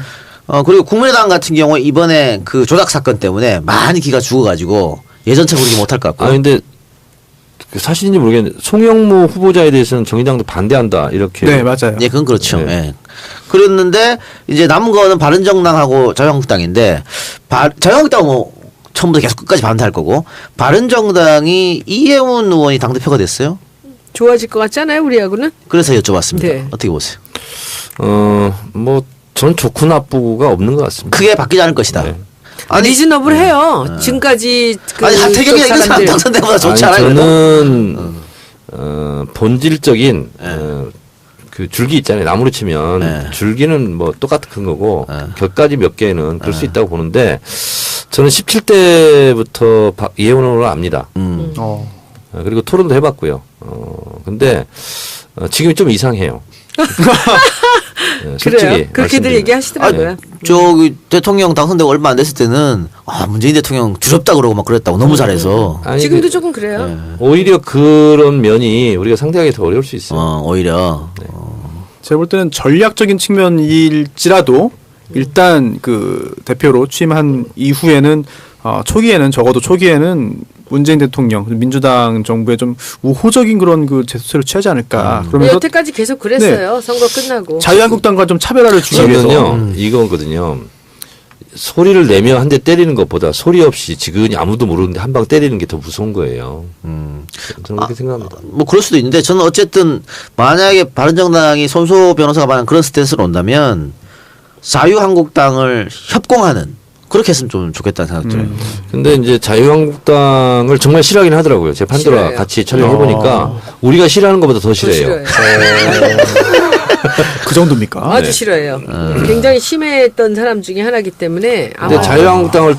그리고 국민의당 같은 경우에 이번에 그 조작 사건 때문에 많이 기가 죽어가지고 예전처럼 그렇게 못할 것 같고. 근데 그 사실인지 모르겠는데 송영무 후보자에 대해서는 정의당도 반대한다 이렇게. 네, 맞아요. 예, 그건 그렇죠. 네. 예. 그랬는데 이제 남은 거는 바른정당하고 자유한국당인데 자유한국당은 뭐 처음부터 계속 끝까지 반대할 거고 바른정당이 이혜훈 의원이 당대표가 됐어요. 좋아질 것 같지 않아요 우리하고는? 그래서 여쭤봤습니다. 네. 어떻게 보세요? 뭐 전 좋고 나쁘고가 없는 것 같습니다. 크게 바뀌지 않을 것이다. 네. 아니, 리즈너블해요. 지금까지 그 아니 하태경이 이쪽 이런 사람 사람들. 당선되보다 좋지 아니, 않아요? 저는 본질적인 그 줄기 있잖아요. 나무로 치면 네. 줄기는 뭐 똑같은 거고 네. 곁가지 몇 개는 그럴 수 있다고 보는데 저는 17대부터 이혜원 의원을 압니다. 그리고 토론도 해봤고요. 근데 지금이 좀 이상해요. 네, 솔직히 그래요? 그렇게들 말씀드리면. 얘기하시더라고요. 저기 대통령 당선되고 얼마 안 됐을 때는 문재인 대통령 두렵다 그러고 막 그랬다고 너무 잘해서. 아니, 지금도 조금 그래요. 오히려 그런 면이 우리가 상대하기 더 어려울 수 있어요. 오히려. 제가 볼 때는 전략적인 측면일지라도 일단 그 대표로 취임한 이후에는 초기에는 적어도 초기에는 문재인 대통령 민주당 정부에 좀 우호적인 그런 그 제스처를 취하지 않을까. 그러면서 여태까지 계속 그랬어요. 선거 끝나고. 자유한국당과 좀 차별화를 주기 위해서. 저는요 이거거든요. 소리를 내며 한 대 때리는 것보다 소리 없이 지근히 아무도 모르는데 한 방 때리는 게 더 무서운 거예요. 저는 그렇게 생각합니다. 뭐 그럴 수도 있는데 저는 어쨌든 만약에 바른정당이 손소 변호사가 말한 그런 스탠스로 온다면 자유한국당을 협공하는 그렇게 했으면 좀 좋겠다는 생각 들어요. 근데 이제 자유한국당을 정말 싫어하긴 하더라고요. 제 판도라 싫어해요. 같이 촬영해보니까 우리가 싫어하는 것보다 더 더 싫어해요. 그 정도입니까? 아주 싫어해요. 굉장히 심했던 사람 중에 하나이기 때문에 근데 아마 자유한국당을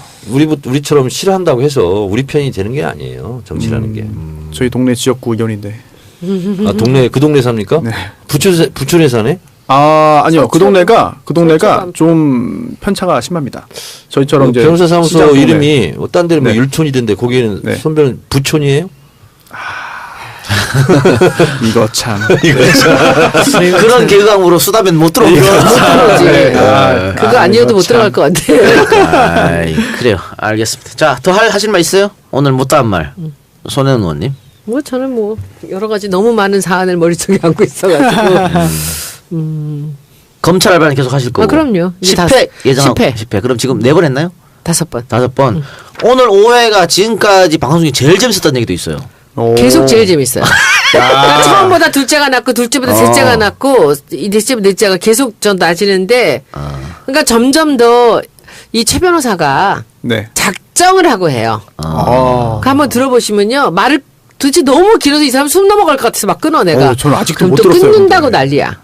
우리처럼 싫어한다고 해서 우리 편이 되는 게 아니에요. 정치라는 게. 저희 동네 지역구 의원인데. 그 동네 삽니까? 네. 부천에 사네? 아니요. 그 동네가 서초감. 좀 편차가 심합니다. 저희처럼 이제 변호사 사무소 시장 동네. 이름이 딴 데는 뭐 네. 율촌이던데 거기는 네. 손변 부촌이에요? 이거 참. 그런 개그감으로 수다면 못 들어오죠. 네. 그거 아니어도 못 참. 들어갈 것 같아요. 그래요. 알겠습니다. 자, 더 하실 말 있어요? 오늘 못다한 말. 손혜원 의원님. 뭐 저는 뭐 여러 가지 너무 많은 사안을 머릿속에 안고 있어가지고 검찰 알바는 계속 하실 거고. 그럼요. 이제 10회 예정하고 10회. 10회. 그럼 지금 4번 했나요? 5번. 5번. 오늘 5회가 지금까지 방송 중에 제일 재밌었다는 얘기도 있어요. 계속 제일 재밌어요. 그러니까 처음보다 둘째가 낫고 둘째보다 셋째가 낫고 이 넷째 넷째가 계속 전 나지는데 그러니까 점점 더 이 최 변호사가 네. 작정을 하고 해요. 그 한번 들어보시면요. 말을 도대체 너무 길어서 이 사람 숨 넘어갈 것 같아서 막 끊어 내가. 저는 아직도 그럼 못 또 들었어요. 끊는다고 근데. 난리야.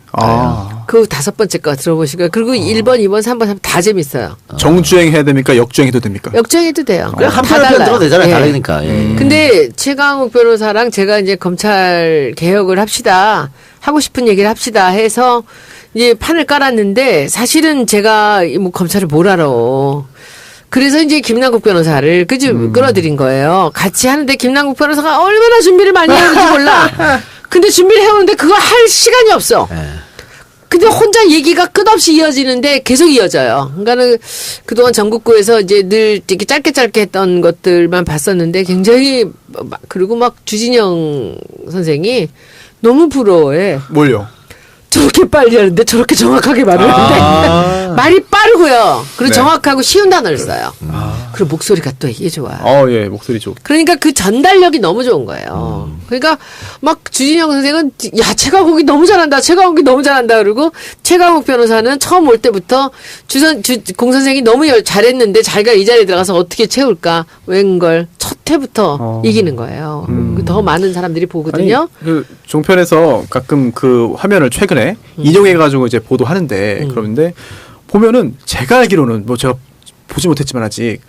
그 5번째 거 들어보시고요. 그리고 1번, 2번, 3번, 3번 다 재밌어요. 정주행 해야 됩니까? 역주행해도 됩니까? 역주행해도 돼요. 그냥 한 다 편을 달라요. 들어도 되잖아요. 예. 다르니까. 예. 근데 최강욱 변호사랑 제가 이제 검찰 개혁을 합시다. 하고 싶은 얘기를 합시다 해서 이제 판을 깔았는데 사실은 제가 뭐 검찰을 뭘 알아. 그래서 이제 김남국 변호사를 끌어들인 거예요. 같이 하는데 김남국 변호사가 얼마나 준비를 많이 하는지 몰라. 근데 준비를 해오는데 그거 할 시간이 없어. 근데 혼자 얘기가 끝없이 이어지는데 계속 이어져요. 그러니까는 그동안 전국구에서 이제 늘 이렇게 짧게 했던 것들만 봤었는데 굉장히 그리고 막 주진영 선생이 너무 부러워해. 뭘요? 저렇게 빨리 하는데 저렇게 정확하게 말을 하는데 말이 빠르고요. 그리고 네. 정확하고 쉬운 단어를 써요. 그리고 목소리가 또 이게 좋아. 예, 목소리 좋. 그러니까 그 전달력이 너무 좋은 거예요. 그러니까 막 주진영 선생은 야 최강욱이 너무 잘한다. 최강욱이 너무 잘한다. 그리고 최강욱 변호사는 처음 올 때부터 공 선생이 너무 잘했는데 자기가 이 자리에 들어가서 어떻게 채울까. 웬걸 첫 회부터 이기는 거예요. 더 많은 사람들이 보거든요. 아니, 그 종편에서 가끔 그 화면을 최근에 인용해가지고 이제 보도하는데 그런데 보면은 제가 알기로는 뭐 제가 보지 못했지만 아직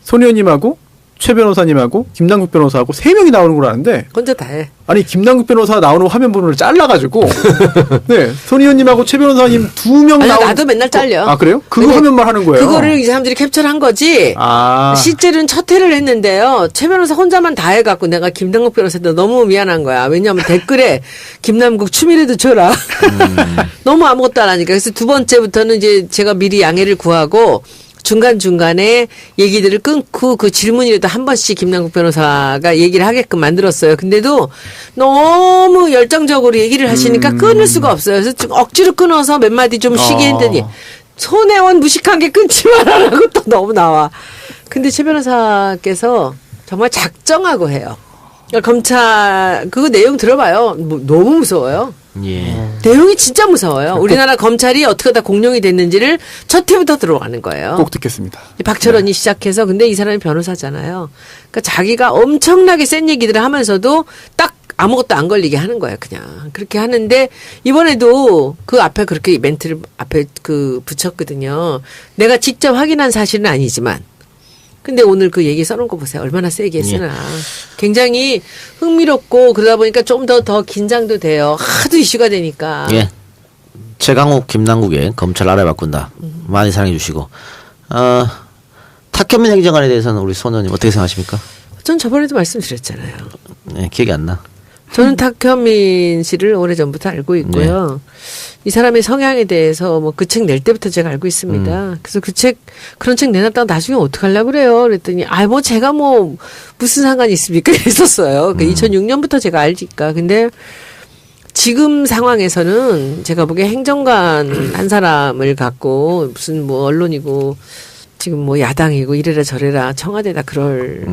손 의원님하고 최 변호사님하고 김남국 변호사하고 3명이 나오는 걸 아는데 혼자 다 해. 아니 김남국 변호사 나오는 화면 부분을 잘라가지고 네, 손 의원님하고 최 변호사님 2명 아니, 나오는 나도 맨날 잘려. 아 그래요? 그거 근데 화면만 하는 거예요. 그거를 이 사람들이 캡처를 한 거지. 실제로는 첫 회를 했는데요. 최 변호사 혼자만 다 해갖고 내가 김남국 변호사한테 너무 미안한 거야. 왜냐하면 댓글에 김남국 춤이라도 줘라. 너무 아무것도 안 하니까. 그래서 2번째부터는 이제 제가 미리 양해를 구하고 중간중간에 얘기들을 끊고 그 질문이라도 한 번씩 김남국 변호사가 얘기를 하게끔 만들었어요. 근데도 너무 열정적으로 얘기를 하시니까 끊을 수가 없어요. 그래서 좀 억지로 끊어서 몇 마디 좀 쉬게 했더니 손혜원 무식한 게 끊지 말아라고 또 너무 나와. 근데 최 변호사께서 정말 작정하고 해요. 그러니까 검찰 그거 내용 들어봐요. 뭐 너무 무서워요. 예. 내용이 진짜 무서워요. 우리나라 검찰이 어떻게 다 공룡이 됐는지를 첫 회부터 들어가는 거예요. 꼭 듣겠습니다. 박철원이 시작해서 근데 이 사람이 변호사잖아요. 그러니까 자기가 엄청나게 센 얘기들을 하면서도 딱 아무것도 안 걸리게 하는 거예요. 그냥 그렇게 하는데 이번에도 그 앞에 그렇게 멘트를 앞에 그 붙였거든요. 내가 직접 확인한 사실은 아니지만 근데 오늘 그 얘기 써놓은 거 보세요. 얼마나 세게 쓰나. 굉장히 흥미롭고 그러다 보니까 좀 더 긴장도 돼요. 하도 이슈가 되니까. 예. 최강욱, 김남국의 검찰 나라를 바꾼다. 많이 사랑해 주시고. 탁현민 행정관에 대해서는 우리 손 의원님 어떻게 생각하십니까? 전 저번에도 말씀드렸잖아요. 네, 기억이 안 나. 저는 탁현민 씨를 오래전부터 알고 있고요. 이 사람의 성향에 대해서 뭐 그 책 낼 때부터 제가 알고 있습니다. 그래서 그런 책 내놨다가 나중에 어떡하려고 그래요? 그랬더니, 뭐 제가 뭐 무슨 상관이 있습니까? 이랬었어요. 2006년부터 제가 알니까. 근데 지금 상황에서는 제가 보기에 행정관 한 사람을 갖고 무슨 뭐 언론이고 지금 뭐 야당이고 이래라 저래라 청와대다 그럴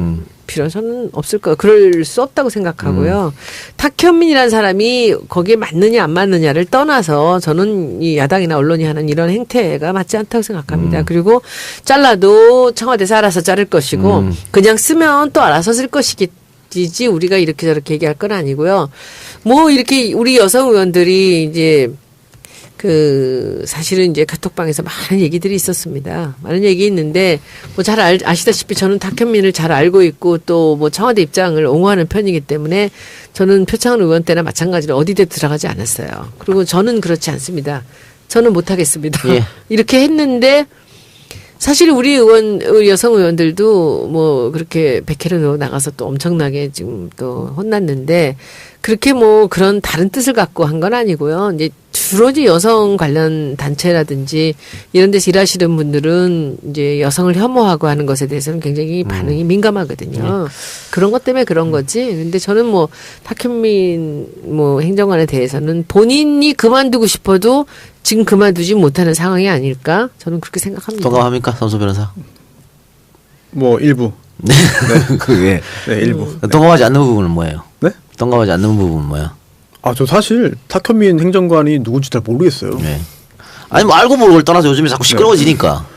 필요는 저는 없을 거예요. 그럴 수 없다고 생각하고요. 탁현민이라는 사람이 거기에 맞느냐 안 맞느냐를 떠나서 저는 이 야당이나 언론이 하는 이런 행태가 맞지 않다고 생각합니다. 그리고 잘라도 청와대에서 알아서 자를 것이고 그냥 쓰면 또 알아서 쓸 것이겠지 우리가 이렇게 저렇게 얘기할 건 아니고요. 뭐 이렇게 우리 여성 의원들이 이제 사실은 이제 카톡방에서 많은 얘기들이 있었습니다. 많은 얘기 있는데, 뭐 잘 아시다시피 저는 탁현민을 잘 알고 있고 또 뭐 청와대 입장을 옹호하는 편이기 때문에 저는 표창원 의원 때나 마찬가지로 어디든 들어가지 않았어요. 그리고 저는 그렇지 않습니다. 저는 못하겠습니다. 예. 이렇게 했는데, 사실 우리 여성 의원들도 뭐 그렇게 백회로 나가서 또 엄청나게 지금 또 혼났는데 그렇게 뭐 그런 다른 뜻을 갖고 한 건 아니고요. 이제 주로 이제 여성 관련 단체라든지 이런 데서 일하시는 분들은 이제 여성을 혐오하고 하는 것에 대해서는 굉장히 반응이 민감하거든요. 그런 것 때문에 그런 거지. 근데 저는 뭐 탁현민 뭐 행정관에 대해서는 본인이 그만두고 싶어도 지금 그만두지 못하는 상황이 아닐까? 저는 그렇게 생각합니다. 동감합니까, 선수 변호사? 뭐 일부. 네. 그게 네, 일부. 동감하지 않는 부분은 뭐예요? 네? 동감하지 않는 부분은 뭐야? 저 사실 탁현민 행정관이 누군지 잘 모르겠어요. 네. 아니 뭐 알고 모르고를 떠나서 요즘에 자꾸 시끄러워지니까.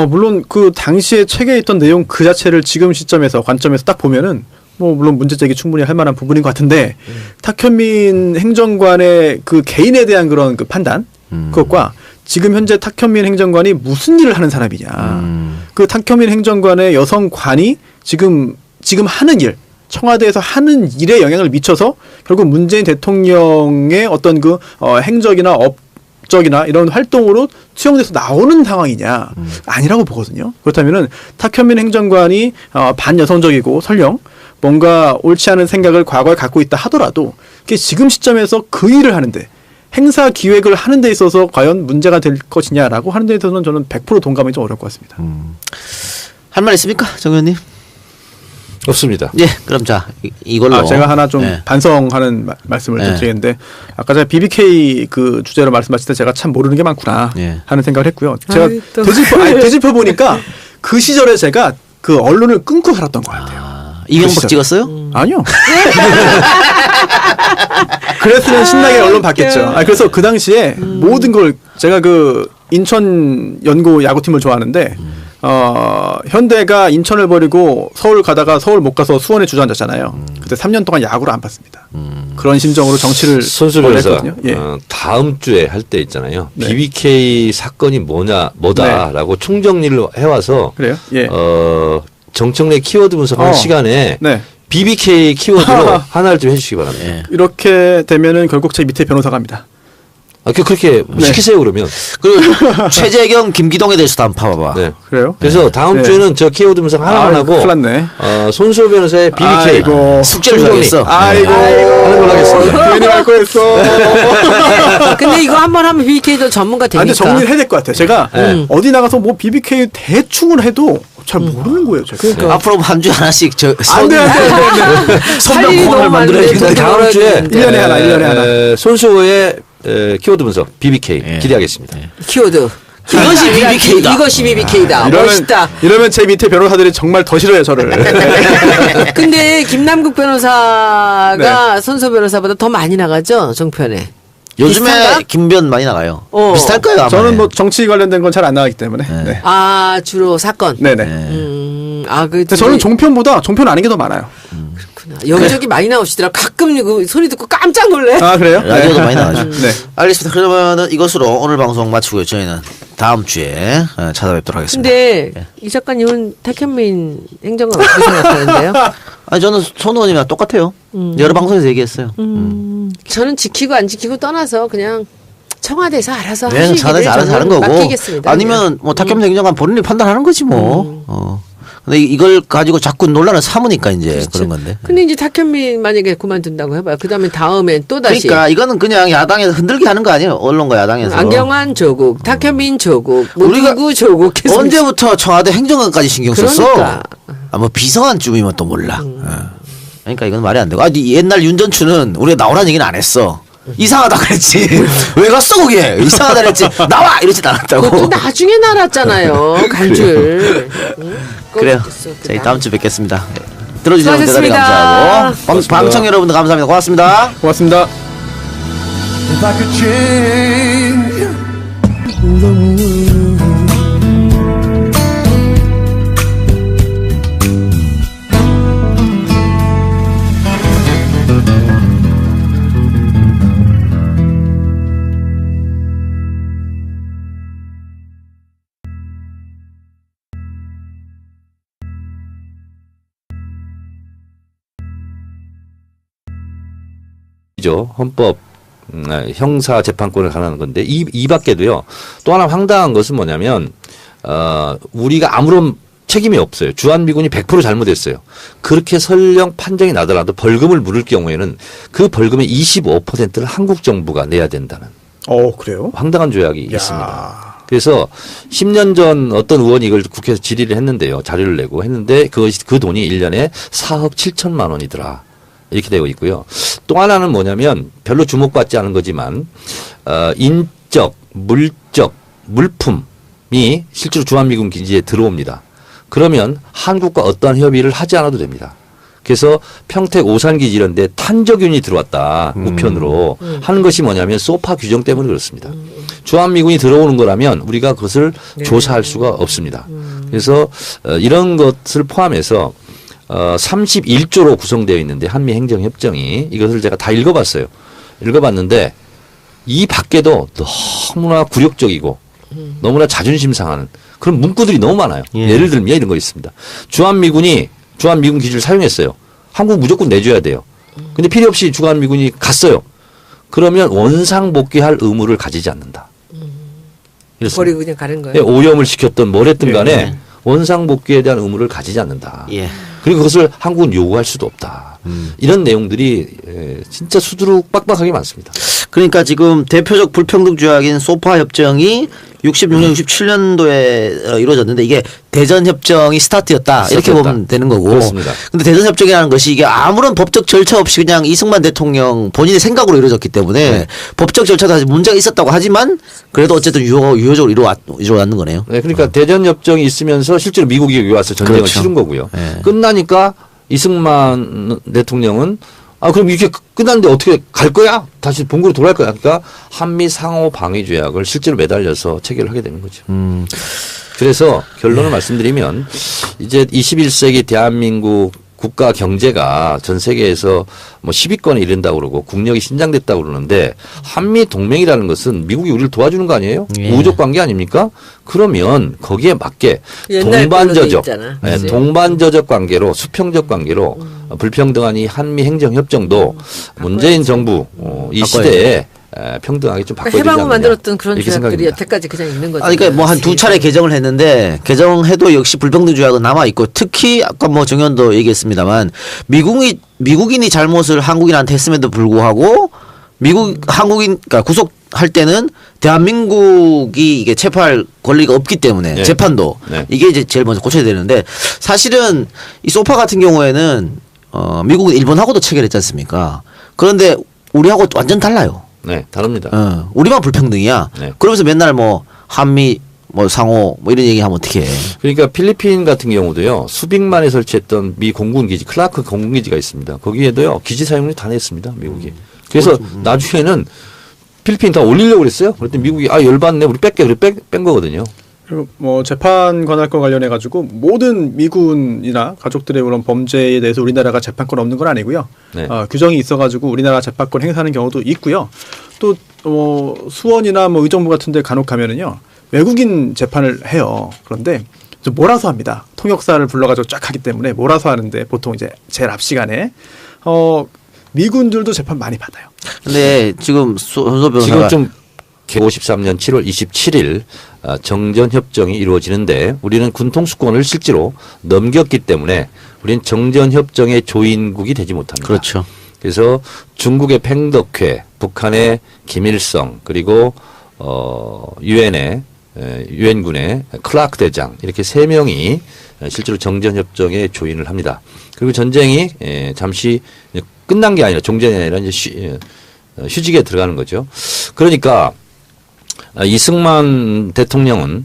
물론 그 당시에 책에 있던 내용 그 자체를 지금 시점에서 관점에서 딱 보면은 뭐 물론 문제 제기 충분히 할 만한 부분인 것 같은데 탁현민 행정관의 그 개인에 대한 그런 그 판단 그것과 지금 현재 탁현민 행정관이 무슨 일을 하는 사람이냐. 그 탁현민 행정관의 여성관이 지금 하는 일, 청와대에서 하는 일에 영향을 미쳐서 결국 문재인 대통령의 어떤 그 행적이나 업적이나 이런 활동으로 수용돼서 나오는 상황이냐. 아니라고 보거든요. 그렇다면은 탁현민 행정관이 반여성적이고 설령 뭔가 옳지 않은 생각을 과거에 갖고 있다 하더라도 그게 지금 시점에서 그 일을 하는데 행사 기획을 하는 데 있어서 과연 문제가 될 것이냐라고 하는 데 있어서는 저는 100% 동감이 좀 어려울 것 같습니다. 할 말 있습니까, 정 의원님? 없습니다. 예, 그럼 자 이걸로 제가 하나 좀 예. 반성하는 말씀을 좀 예. 드리는데 아까 제가 BBK 그 주제로 말씀하실 때 제가 참 모르는 게 많구나 예. 하는 생각을 했고요. 제가 아이, 또. 되짚어 보니까 그 시절에 제가 그 언론을 끊고 살았던 것 같아요. 이명박 시절. 찍었어요? 아니요. 그랬으면 신나게 언론 봤겠죠. 그래서 그 당시에 모든 걸 제가 그 인천 연고 야구팀을 좋아하는데 현대가 인천을 버리고 서울 가다가 서울 못 가서 수원에 주저앉았잖아요. 그때 3년 동안 야구를 안 봤습니다. 그런 심정으로 정치를 손수 변호사 했거든요. 예. 다음 주에 할 때 있잖아요. 네. BBK 사건이 뭐다라고 총정리를 해와서 그래요? 예. 정청래 키워드 분석하는 시간에 네. BBK 키워드로 하나를 좀 해주시기 바랍니다. 예. 이렇게 되면은 결국 제 밑에 변호사가 합니다. 그렇게 네. 시키세요 그러면. 그리고 최재경, 김기동에 대해서도 한번 봐봐봐. 네. 그래요? 그래서 다음 네. 주에는 저 키워드 분석 하나만 하고 큰일 났네. 손수호 변호사의 BBK 아이고. 숙제를 총정리 줘야겠어. 아이고. 하는 걸로 하겠습니다. 괜히 할 거였어. 근데 이거 한번 하면 BBK도 전문가 되니까. 근데 정리를 해야 될 것 같아요. 제가 어디 나가서 뭐 BBK 대충을 해도 잘 모르는 거예요. 제가. 그러니까. 앞으로 한 주 하나씩 안 돼. 선명 할 일이 코너를 너무 많은데 만들어야겠는데. 돈 다음 주에 벌어야 되는데. 1년에 하나, 1년에 하나. 손수호의 키워드 분석 BBK 기대하겠습니다. 키워드. 이것이 BBK다. 이것이 BBK다. 멋있다. 이러면 제 밑에 변호사들이 정말 더 싫어요, 저를. 근데 김남국 변호사가 네. 손소 변호사보다 더 많이 나가죠 정편에. 요즘에 비슷한가? 김변 많이 나가요. 어. 비슷할 거예요 아마. 저는 뭐 정치 관련된 건 잘 안 나가기 때문에. 네. 아 주로 사건. 네네. 아 그. 근데 저는 종편보다 종편 아닌 게 더 많아요. 여기저기 많이 나오시더라. 가끔 이거 소리 듣고 깜짝 놀래. 아, 그래요? 라디오도 많이 나가죠. 네. 알겠습니다. 그러면은 이것으로 오늘 방송 마치고요. 저희는 다음 주에 찾아뵙도록 하겠습니다. 근데 이 작가님은 탁현민 행정관 어떻게 생각하는데요? 아니 저는 손 의원님이랑 똑같아요. 여러 방송에서 얘기했어요. 저는 지키고 안 지키고 떠나서 그냥 청와대에서 알아서 네, 하시기를 청와대에서 알아서 하는 저는 거고. 맡기겠습니다. 아니면 뭐 탁현민 행정관 본인이 판단하는 거지 뭐. 근데 이걸 가지고 자꾸 논란을 삼으니까 이제 그런 건데. 근데 이제 탁현민 만약에 그만둔다고 해봐요. 그다음에 다음엔 또 다시 그러니까 이거는 그냥 야당에서 흔들게 하는 거 아니에요? 언론과 야당에서. 안경환 조국, 탁현민 조국, 뭐 우리가 누구 조국 계속 언제부터 청와대 행정관까지 신경 썼어? 그러니까. 뭐 비서관쯤이면 또 몰라. 그러니까 이건 말이 안 되고. 옛날 윤전추는 우리가 나오라는 얘기는 안 했어. 이상하다 그랬지. 왜 갔어 거기에? 이상하다 그랬지. 나와 이러지 않았다고. 그것도 나중에 날았잖아요. 간줄. 그래요. 저희 다음 주 뵙겠습니다. 들어주셔서 대단히 수고하셨습니다. 감사하고 방청 여러분들 감사합니다. 고맙습니다. 고맙습니다. If I could change 헌법 형사 재판권을 관하는 건데 이 밖에도요. 또 하나 황당한 것은 뭐냐면 우리가 아무런 책임이 없어요. 주한미군이 100% 잘못했어요. 그렇게 설령 판정이 나더라도 벌금을 물을 경우에는 그 벌금의 25%를 한국 정부가 내야 된다는 그래요? 황당한 조약이 있습니다. 그래서 10년 전 어떤 의원이 이걸 국회에서 질의를 했는데요. 자료를 내고 했는데 그 돈이 1년에 4억 7천만 원이더라. 이렇게 되고 있고요. 또 하나는 뭐냐면 별로 주목받지 않은 거지만 인적, 물적, 물품이 실제로 주한미군 기지에 들어옵니다. 그러면 한국과 어떠한 협의를 하지 않아도 됩니다. 그래서 평택 오산기지 이런 데 탄저균이 들어왔다. 우편으로 하는 것이 뭐냐면 소파 규정 때문에 그렇습니다. 주한미군이 들어오는 거라면 우리가 그것을 조사할 수가 없습니다. 그래서 이런 것을 포함해서 31조로 구성되어 있는데 한미 행정협정이 이것을 제가 다 읽어봤어요. 읽어봤는데 이 밖에도 너무나 굴욕적이고 너무나 자존심 상하는 그런 문구들이 너무 많아요. 예. 예를 들면 이런 거 있습니다. 주한미군 기지를 사용했어요. 한국 무조건 내줘야 돼요. 근데 필요 없이 주한미군이 갔어요. 그러면 원상복귀할 의무를 가지지 않는다. 이렇습니다. 버리고 그냥 가는 거예요. 예, 오염을 시켰던 뭘 했든 간에 예. 원상복귀에 대한 의무를 가지지 않는다. 예. 그리고 그것을 한국은 요구할 수도 없다. 이런 내용들이 진짜 수두룩 빡빡하게 많습니다. 그러니까 지금 대표적 불평등 조약인 소파 협정이 66년, 67년도에 이루어졌는데 이게 대전 협정이 스타트였다. 이렇게 스타트였다. 보면 되는 거고. 그렇습니다. 근데 대전 협정이라는 것이 이게 아무런 법적 절차 없이 그냥 이승만 대통령 본인의 생각으로 이루어졌기 때문에 네. 법적 절차도 사실 문제가 있었다고 하지만 그래도 어쨌든 유효적으로 이루어왔는 거네요. 네, 그러니까 대전 협정이 있으면서 실제로 미국이 여기 와서 전쟁을 그렇죠. 치른 거고요. 네. 끝나니까 이승만 대통령은 그럼 이렇게 끝났는데 어떻게 갈 거야? 다시 본국으로 돌아갈 거야? 그러니까 한미 상호 방위 조약을 실제로 매달려서 체결을 하게 되는 거죠. 그래서 결론을 말씀드리면 이제 21세기 대한민국 국가 경제가 전 세계에서 뭐 10위권에 이른다고 그러고 국력이 신장됐다고 그러는데 한미 동맹이라는 것은 미국이 우리를 도와주는 거 아니에요? 예. 우호적 관계 아닙니까? 그러면 거기에 맞게 옛날 동반저적, 걸로 돼 있잖아. 네, 그치? 동반저적 관계로 수평적 관계로 불평등한 이 한미 행정협정도 문재인 정부 이 바꿔야 시대에 평등하게 좀 그러니까 바꿔야 되지 해방을 않느냐. 만들었던 그런 이렇게 조약들이 생각합니다. 여태까지 그냥 있는 거죠. 그러니까 뭐 한 두 차례 개정을 했는데 개정해도 역시 불평등 조약은 남아 있고 특히 아까 뭐 정현도 얘기했습니다만 미국인이 잘못을 한국인한테 했음에도 불구하고 한국인 그러니까 구속할 때는 대한민국이 이게 체포할 권리가 없기 때문에 네. 재판도 네. 이게 이제 제일 먼저 고쳐야 되는데 사실은 이 소파 같은 경우에는 미국은 일본하고도 체결했지 않습니까? 그런데 우리하고 완전 달라요. 네, 다릅니다. 우리만 불평등이야. 네. 그러면서 맨날 뭐 한미 뭐 상호 뭐 이런 얘기하면 어떻게 해? 그러니까 필리핀 같은 경우도요. 수빅만에 설치했던 미 공군 기지 클라크 공군 기지가 있습니다. 거기에도요. 기지 사용을 다 냈습니다. 미국이. 그래서 나중에는 필리핀 다 올리려고 그랬어요. 그랬더니 미국이 열받네. 우리 뺄게. 그래 뺀 거거든요. 그리고 뭐 재판 권할과 관련해 가지고 모든 미군이나 가족들의 그런 범죄에 대해서 우리나라가 재판권 없는 건 아니고요. 네. 규정이 있어가지고 우리나라 재판권 행사하는 경우도 있고요. 또 수원이나 뭐 의정부 같은데 간혹 가면은요 외국인 재판을 해요. 그런데 좀 몰아서 합니다. 통역사를 불러가지고 쫙 하기 때문에 몰아서 하는데 보통 이제 제일 앞 시간에 미군들도 재판 많이 받아요. 근데 지금 손소 변호사가 지금 좀 53년 7월 27일 정전협정이 이루어지는데 우리는 군통수권을 실제로 넘겼기 때문에 우리는 정전협정의 조인국이 되지 못합니다. 그렇죠. 그래서 중국의 팽덕회, 북한의 김일성 그리고 유엔군의 클라크 대장 이렇게 세 명이 실제로 정전협정에 조인을 합니다. 그리고 전쟁이 잠시 끝난 게 아니라 종전이 아니라 이제 휴직에 들어가는 거죠. 그러니까 이승만 대통령은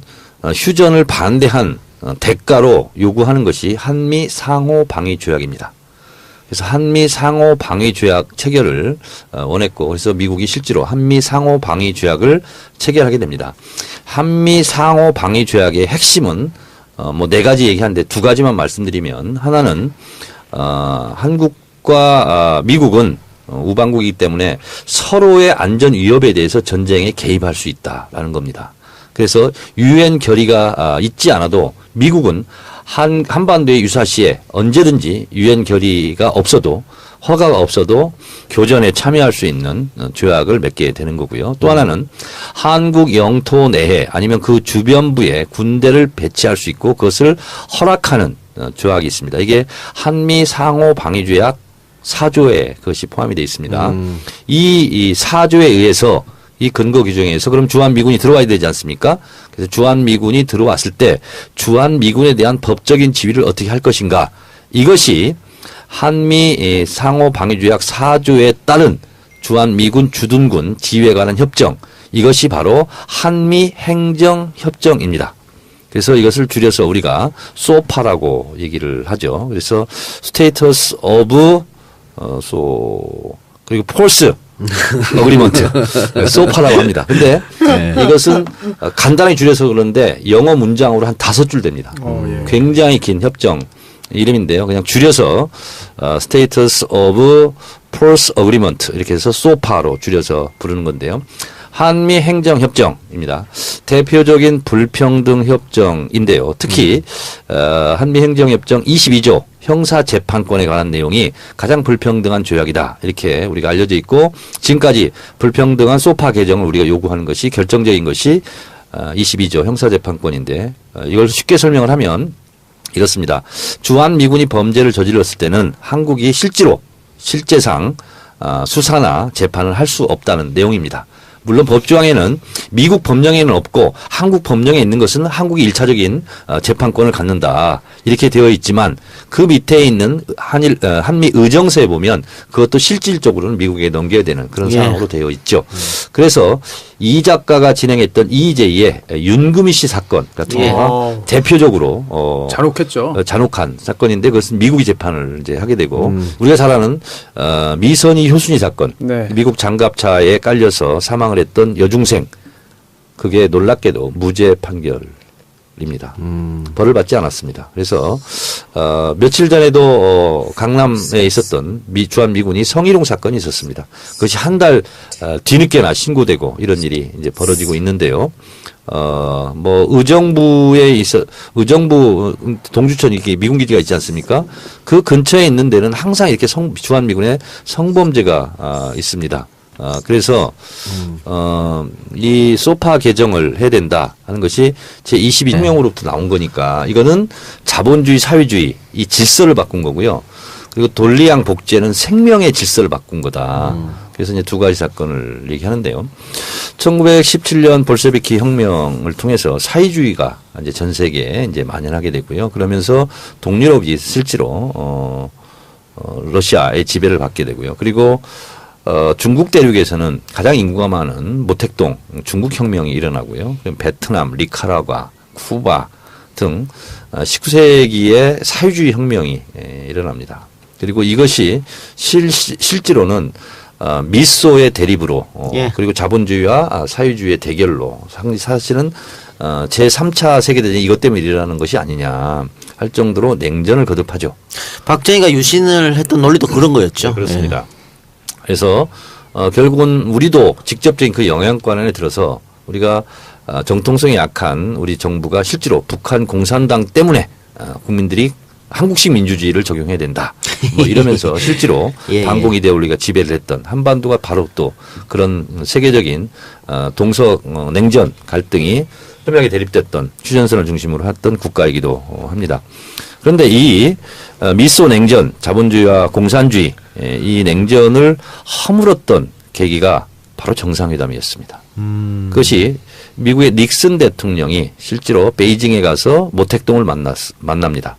휴전을 반대한 대가로 요구하는 것이 한미 상호 방위 조약입니다. 그래서 한미 상호 방위 조약 체결을 원했고 그래서 미국이 실제로 한미 상호 방위 조약을 체결하게 됩니다. 한미 상호 방위 조약의 핵심은 뭐 네 가지 얘기하는데 두 가지만 말씀드리면 하나는 한국과 미국은 우방국이기 때문에 서로의 안전 위협에 대해서 전쟁에 개입할 수 있다라는 겁니다. 그래서 유엔 결의가 있지 않아도 미국은 한반도의 유사시에 언제든지 유엔 결의가 없어도 허가가 없어도 교전에 참여할 수 있는 조약을 맺게 되는 거고요. 또 하나는 한국 영토 내에 아니면 그 주변부에 군대를 배치할 수 있고 그것을 허락하는 조약이 있습니다. 이게 한미 상호 방위 조약 4조에 그것이 포함이 되어 있습니다. 이 4조에 의해서 이 근거 규정에 의해서 그럼 주한미군이 들어와야 되지 않습니까? 그래서 주한미군이 들어왔을 때 주한미군에 대한 법적인 지위를 어떻게 할 것인가 이것이 한미 상호 방위조약 4조에 따른 주한미군 주둔군 지휘에 관한 협정 이것이 바로 한미 행정협정입니다. 그래서 이것을 줄여서 우리가 소파라고 얘기를 하죠. 그래서 스테이터스 오브 그리고 폴스 어그리먼트 소파라고 합니다. 근데 이것은 간단히 줄여서 그런데 영어 문장으로 한 5줄 됩니다. 굉장히 긴 협정 이름인데요. 그냥 줄여서 Status of Force Agreement 이렇게 해서 소파로 줄여서 부르는 건데요. 한미 행정 협정입니다. 대표적인 불평등 협정인데요. 특히 한미 행정 협정 22조 형사 재판권에 관한 내용이 가장 불평등한 조약이다. 이렇게 우리가 알려져 있고 지금까지 불평등한 소파 개정을 우리가 요구하는 것이 결정적인 것이 22조 형사 재판권인데 이걸 쉽게 설명을 하면 이렇습니다. 주한 미군이 범죄를 저질렀을 때는 한국이 실제상 수사나 재판을 할 수 없다는 내용입니다. 물론 법조항에는 미국 법령에는 없고 한국 법령에 있는 것은 한국이 일차적인 재판권을 갖는다. 이렇게 되어 있지만 그 밑에 있는 한미 의정서에 보면 그것도 실질적으로는 미국에 넘겨야 되는 그런 상황으로 되어 있죠. 그래서 이 작가가 진행했던 이재희의 윤금희 씨 사건 같은 경우가 대표적으로 잔혹했죠. 잔혹한 사건인데 그것은 미국이 재판을 이제 하게 되고 우리가 잘 아는 미선희 효순이 사건, 네. 미국 장갑차에 깔려서 사망을 했던 여중생, 그게 놀랍게도 무죄 판결입니다. 벌을 받지 않았습니다. 그래서 며칠 전에도 강남에 있었던 주한 미군이 성희롱 사건이 있었습니다. 그것이 한 달 뒤늦게나 신고되고 이런 일이 이제 벌어지고 있는데요. 의정부 동주천 이렇게 미군 기지가 있지 않습니까? 그 근처에 있는 데는 항상 이렇게 주한 미군의 성범죄가 있습니다. 그래서 이 소파 개정을 해야 된다 하는 것이 제 22명으로부터 나온 거니까 이거는 자본주의 사회주의 이 질서를 바꾼 거고요. 그리고 돌리양 복제는 생명의 질서를 바꾼 거다. 그래서 이제 두 가지 사건을 얘기하는데요. 1917년 볼셰비키 혁명을 통해서 사회주의가 이제 전 세계에 이제 만연하게 되고요. 그러면서 동유럽이 실제로 러시아의 지배를 받게 되고요. 그리고 중국 대륙에서는 가장 인구가 많은 모택동 중국 혁명이 일어나고요. 베트남, 니카라과, 쿠바 등 19세기의 사회주의 혁명이 일어납니다. 그리고 이것이 실제로는 미소의 대립으로 그리고 자본주의와 사회주의의 대결로 사실은 제3차 세계대전이 이것 때문에 일어나는 것이 아니냐 할 정도로 냉전을 거듭하죠. 박정희가 유신을 했던 논리도 그런 거였죠. 네, 그렇습니다. 그래서 결국은 우리도 직접적인 그 영향권 안에 들어서 우리가 정통성이 약한 우리 정부가 실제로 북한 공산당 때문에 국민들이 한국식 민주주의를 적용해야 된다. 뭐 이러면서 실제로 반공 이데올로기가 지배를 했던 한반도가 바로 또 그런 세계적인 동서냉전 갈등이 첨예하게 대립됐던 휴전선을 중심으로 했던 국가이기도 합니다. 그런데 이 미소 냉전, 자본주의와 공산주의 이 냉전을 허물었던 계기가 바로 정상회담이었습니다. 그것이 미국의 닉슨 대통령이 실제로 베이징에 가서 모택동을 만납니다.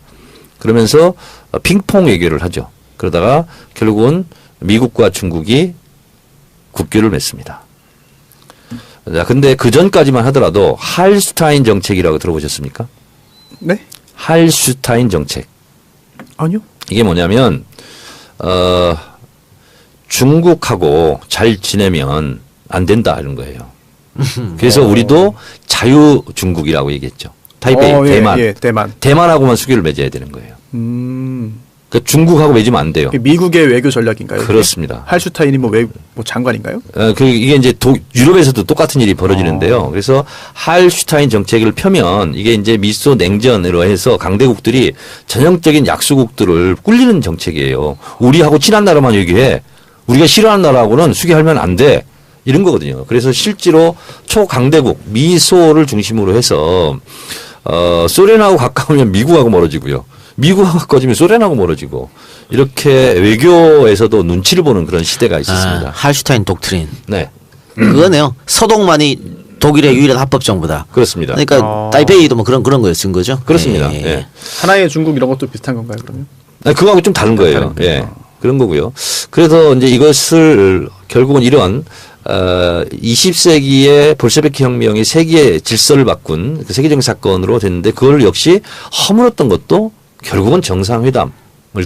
그러면서 핑퐁 외교를 하죠. 그러다가 결국은 미국과 중국이 국교를 맺습니다. 근데 그 전까지만 하더라도 할슈타인 정책이라고 들어보셨습니까? 네? 할슈타인 정책. 아니요. 이게 뭐냐면 중국하고 잘 지내면 안 된다 이런 거예요. 그래서 우리도 자유 중국이라고 얘기했죠. 타이베이, 대만. 대만하고만 수교를 맺어야 되는 거예요. 그러니까 중국하고 맺으면 안 돼요. 미국의 외교 전략인가요? 그렇습니다. 할슈타인이 뭐 장관인가요? 이게 이제 유럽에서도 똑같은 일이 벌어지는데요. 그래서 할슈타인 정책을 펴면 이게 이제 미소 냉전으로 해서 강대국들이 전형적인 약소국들을 꿀리는 정책이에요. 우리하고 친한 나라만 얘기해. 우리가 싫어하는 나라하고는 수교하면 안 돼. 이런 거거든요. 그래서 실제로 초강대국 미소를 중심으로 해서 소련하고 가까우면 미국하고 멀어지고요. 미국하고 가까워지면 소련하고 멀어지고 이렇게 외교에서도 눈치를 보는 그런 시대가 있었습니다. 할슈타인 독트린. 네. 그거네요. 서독만이 독일의 유일한 합법 정부다. 그렇습니다. 그러니까 타이페이도 뭐 그런 거였은 거죠. 그렇습니다. 예. 하나의 중국 이런 것도 비슷한 건가요, 그러면? 그거하고 좀 다른 거예요. 예. 그런 거고요. 그래서 이제 이것을 결국은 이런 20세기의 볼셰비키 혁명이 세계의 질서를 바꾼 그 세계적인 사건으로 됐는데 그걸 역시 허물었던 것도 결국은 정상회담을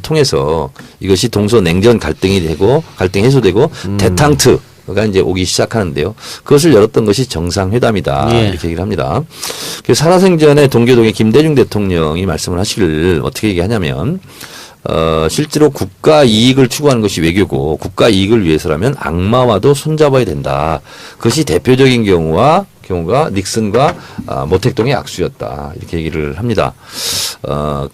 통해서 이것이 동서냉전 갈등이 되고 갈등 해소되고 대탕트가 이제 오기 시작하는데요. 그것을 열었던 것이 정상회담이다. 이렇게 얘기를 합니다. 그래서 살아생전에 동교동의 김대중 대통령이 말씀을 하시길 어떻게 얘기하냐면 실제로 국가 이익을 추구하는 것이 외교고 국가 이익을 위해서라면 악마와도 손잡아야 된다. 그것이 대표적인 경우가 닉슨과 모택동의 악수였다. 이렇게 얘기를 합니다.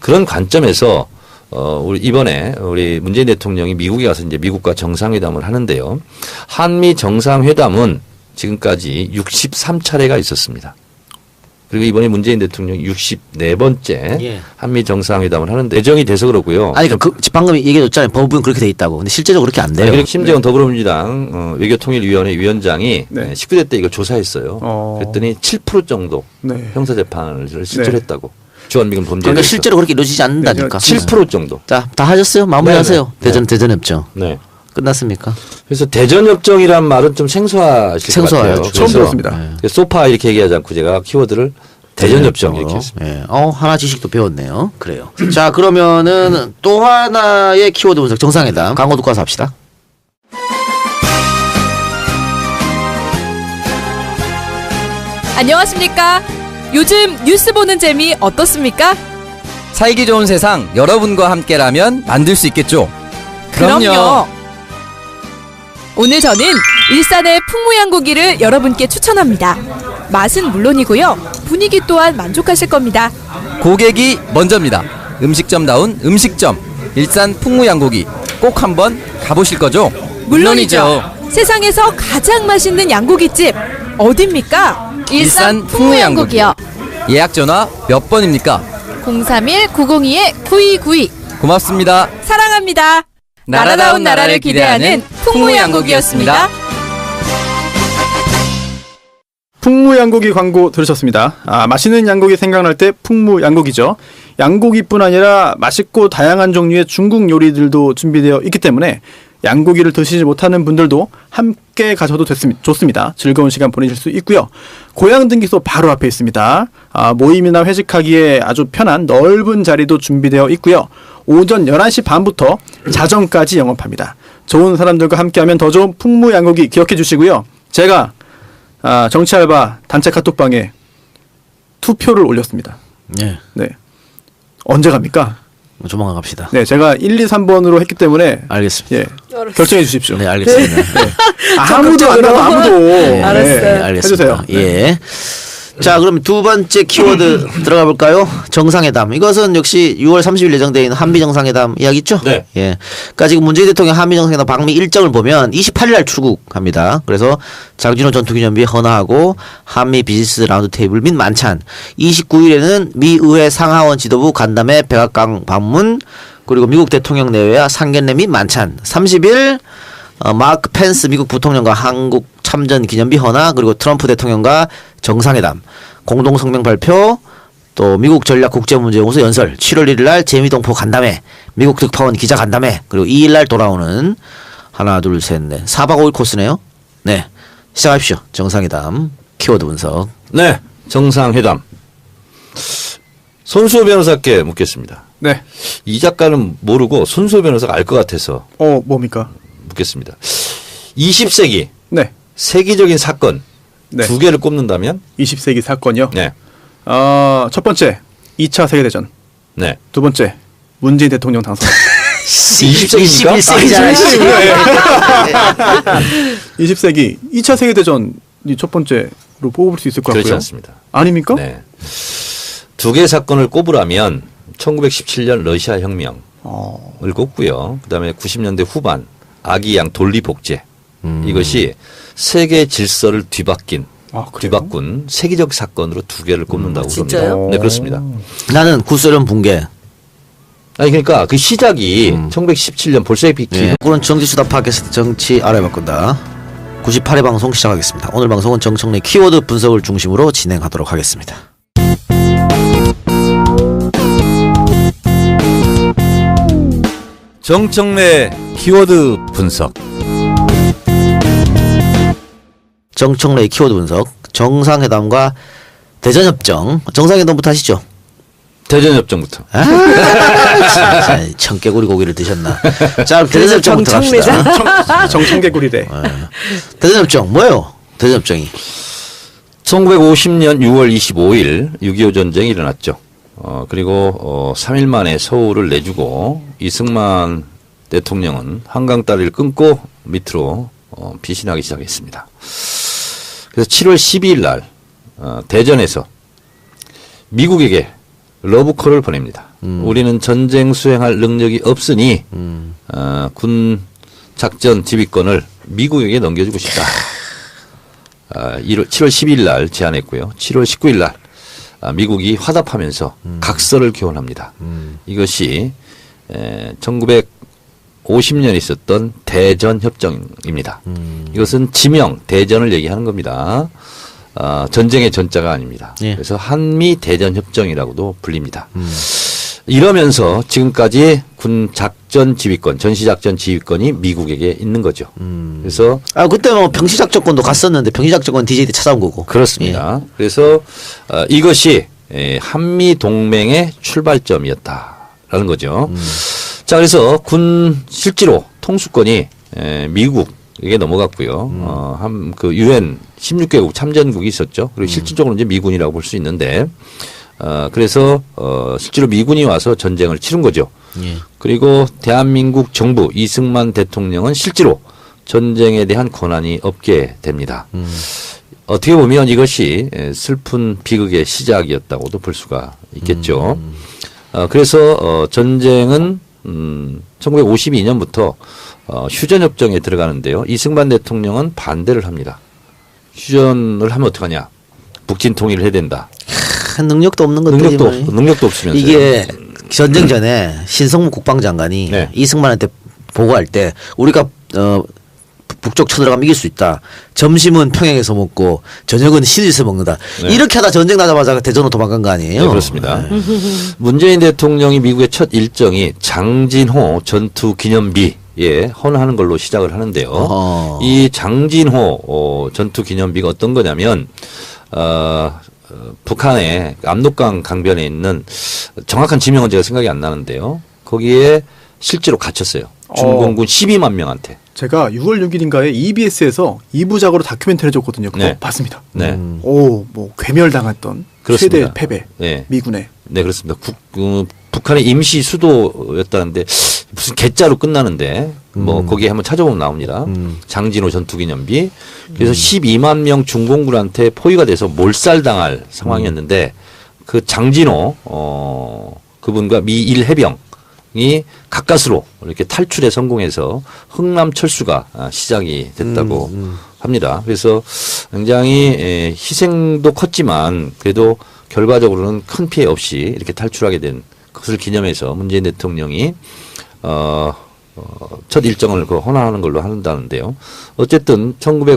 그런 관점에서 우리 이번에 우리 문재인 대통령이 미국에 가서 이제 미국과 정상회담을 하는데요. 한미 정상회담은 지금까지 63차례가 있었습니다. 그리고 이번에 문재인 대통령이 64번째 예. 한미 정상회담을 하는데 예정이 돼서 그렇고요. 아니 방금 얘기해줬잖아요. 법은 그렇게 돼 있다고. 근데 실제적으로 그렇게 안 돼요. 그리고 심재원 더불어민주당 외교통일위원회 위원장이 네. 19대 때 이걸 조사했어요. 그랬더니 7% 정도 네. 형사재판을 실제로 했다고. 주한미군 범죄에 그러니까 대해서. 실제로 그렇게 이루어지지 않는다니까. 7% 정도. 자, 다 하셨어요? 마무리하세요. 대전협정. 네. 끝났습니까? 그래서 대전협정이란 말은 좀 생소하실 것 같아요. 생소해요. 처음 들었습니다. 소파 이렇게 얘기하지 않고 제가 키워드를 대전협정 이렇게 했습니다. 예. 하나 지식도 배웠네요. 그래요. 자, 그러면은 또 하나의 키워드 분석 정상회담 광고 듣고 와서 합시다. 안녕하십니까? 요즘 뉴스 보는 재미 어떻습니까? 살기 좋은 세상 여러분과 함께라면 만들 수 있겠죠. 그럼요. 오늘 저는 일산의 풍무양고기를 여러분께 추천합니다. 맛은 물론이고요. 분위기 또한 만족하실 겁니다. 고객이 먼저입니다. 음식점다운 음식점 일산 풍무양고기 꼭 한번 가보실 거죠? 물론이죠. 세상에서 가장 맛있는 양고기집 어딥니까? 일산 풍무양고기요. 예약 전화 몇 번입니까? 031-902-9292. 고맙습니다. 사랑합니다. 나라다운 나라를 기대하는 풍무양고기였습니다. 풍무양고기 광고 들으셨습니다. 맛있는 양고기 생각날 때 풍무양고기죠. 양고기뿐 아니라 맛있고 다양한 종류의 중국 요리들도 준비되어 있기 때문에 양고기를 드시지 못하는 분들도 함께 가셔도 좋습니다. 즐거운 시간 보내실 수 있고요. 고향 등기소 바로 앞에 있습니다. 모임이나 회식하기에 아주 편한 넓은 자리도 준비되어 있고요. 오전 11시 반부터 자정까지 영업합니다. 좋은 사람들과 함께하면 더 좋은 풍무양고기 기억해 주시고요. 제가 정치알바 단체 카톡방에 투표를 올렸습니다. 네. 네. 언제 갑니까? 조만간 갑시다. 네, 제가 1, 2, 3번으로 했기 때문에 알겠습니다. 예, 결정해 주십시오. 네, 알겠습니다. 네. 아무도 안 하고 아무도. 알았어요. 네, 알겠습니다. 해주세요. 예. 자, 그럼 두 번째 키워드 들어가 볼까요? 정상회담. 이것은 역시 6월 30일 예정되어 있는 한미 정상회담 이야기 있죠? 네. 예. 그러니까 지금 문재인 대통령 한미 정상회담 방미 일정을 보면 28일 날 출국합니다. 그래서 장진호 전투기념비 헌화하고 한미 비즈니스 라운드 테이블 및 만찬. 29일에는 미 의회 상하원 지도부 간담회 백악관 방문 그리고 미국 대통령 내외와 상견례 및 만찬. 30일 마크 펜스 미국 부통령과 한국 참전 기념비 헌화 그리고 트럼프 대통령과 정상회담 공동 성명 발표 또 미국 전략 국제문제연구소 연설 7월 1일 날 재미동포 간담회 미국 특파원 기자 간담회 그리고 2일 날 돌아오는 하나 둘 셋 넷 4박 5일 코스네요. 네, 시작하십시오. 정상회담 키워드 분석. 네, 정상회담. 손수호 변호사께 묻겠습니다. 네. 이 작가는 모르고 손수호 변호사가 알 것 같아서 뭡니까? 묻겠습니다. 20세기 네. 세계적인 사건 네. 두 개를 꼽는다면 20세기 사건이요? 네. 첫 번째 2차 세계대전. 네. 두 번째 문재인 대통령 당선. 20세기입니까? 20세기 2차 세계대전이 첫 번째로 뽑을 수 있을 것 같고요. 그렇지 않습니다. 아닙니까? 네. 두 개 사건을 꼽으라면 1917년 러시아 혁명을 꼽고요. 그다음에 90년대 후반 아기양 돌리복제 이것이 세계 질서를 뒤바꾼 세계적 사건으로 두 개를 꼽는다고 그럽니다. 진짜요? 네, 그렇습니다. 나는 구소련 붕괴. 아니 그러니까 그 시작이 1917년 볼셰비키. 네. 그런 정치수다 팟캐스트 정치 알아야 바꾼다. 98회 방송 시작하겠습니다. 오늘 방송은 정청래 키워드 분석을 중심으로 진행하도록 하겠습니다. 정청래 키워드 분석. 정청래의 키워드 분석. 정상회담과 대전협정. 정상회담부터 하시죠. 대전협정부터. 진짜 청개구리 고기를 드셨나. 자, 대전협정부터 갑시다. 정청개구리대. 대전협정 뭐예요? 대전협정이. 1950년 6월 25일 6.25 전쟁이 일어났죠. 그리고 3일 만에 서울을 내주고 이승만 대통령은 한강 다리를 끊고 밑으로 피신하기 시작했습니다. 그래서 7월 12일 날 대전에서 미국에게 러브콜을 보냅니다. 우리는 전쟁 수행할 능력이 없으니 군 작전 지휘권을 미국에게 넘겨주고 싶다. 7월 12일 날 제안했고요. 7월 19일 날 미국이 화답하면서 각서를 교환합니다. 이것이 1950년에 있었던 대전협정입니다. 이것은 지명, 대전을 얘기하는 겁니다. 전쟁의 전자가 아닙니다. 예. 그래서 한미 대전협정이라고도 불립니다. 이러면서 지금까지 군 작전 지휘권, 전시작전 지휘권이 미국에게 있는 거죠. 그래서 그때 뭐 병시작전권도 갔었는데 병시작전권 DJ 때 찾아온 거고. 그렇습니다. 그래서 이것이 한미 동맹의 출발점이었다라는 거죠. 자, 그래서 군 실제로 통수권이 미국에게 넘어갔고요. 그 유엔 16개국 참전국이 있었죠. 그리고 실질적으로 이제 미군이라고 볼 수 있는데, 그래서 실제로 미군이 와서 전쟁을 치른 거죠. 예. 그리고 대한민국 정부 이승만 대통령은 실제로 전쟁에 대한 권한이 없게 됩니다. 어떻게 보면 이것이 슬픈 비극의 시작이었다고도 볼 수가 있겠죠. 그래서 전쟁은 1952년부터 휴전협정에 들어가는데요. 이승만 대통령은 반대를 합니다. 휴전을 하면 어떡하냐. 북진 통일을 해야 된다. 능력도 없는 것들이 능력도 없으면서 이게 전쟁 전에 신성무 국방장관이 네. 이승만한테 보고할 때 우리가 북쪽 쳐들어가면 이길 수 있다. 점심은 평양에서 먹고 저녁은 시리에서 먹는다. 네. 이렇게 하다 전쟁 나자마자 대전으로 도망간 거 아니에요? 네, 그렇습니다. 문재인 대통령이 미국의 첫 일정이 장진호 전투 기념비에 헌하는 걸로 시작을 하는데요. 이 장진호 전투 기념비가 어떤 거냐면 북한의 압록강 강변에 있는 정확한 지명은 제가 생각이 안 나는데요. 거기에 실제로 갇혔어요. 중공군 12만 명한테. 제가 6월 6일인가에 EBS에서 2부작으로 다큐멘터리 해줬거든요. 그거 네. 봤습니다. 네. 뭐 괴멸당했던 그렇습니다. 최대 패배 네. 미군의. 네, 그렇습니다. 북한의 임시 수도였다는데 무슨 개자로 끝나는데 뭐 거기에 한번 찾아보면 나옵니다. 장진호 전투기념비. 그래서 12만 명 중공군한테 포위가 돼서 몰살당할 상황이었는데 그 장진호 그분과 미 1해병이 가까스로 이렇게 탈출에 성공해서 흥남 철수가 시작이 됐다고 합니다. 그래서 굉장히 희생도 컸지만 그래도 결과적으로는 큰 피해 없이 이렇게 탈출하게 된 것을 기념해서 문재인 대통령이 첫 일정을 헌화하는 걸로 한다는데요. 어쨌든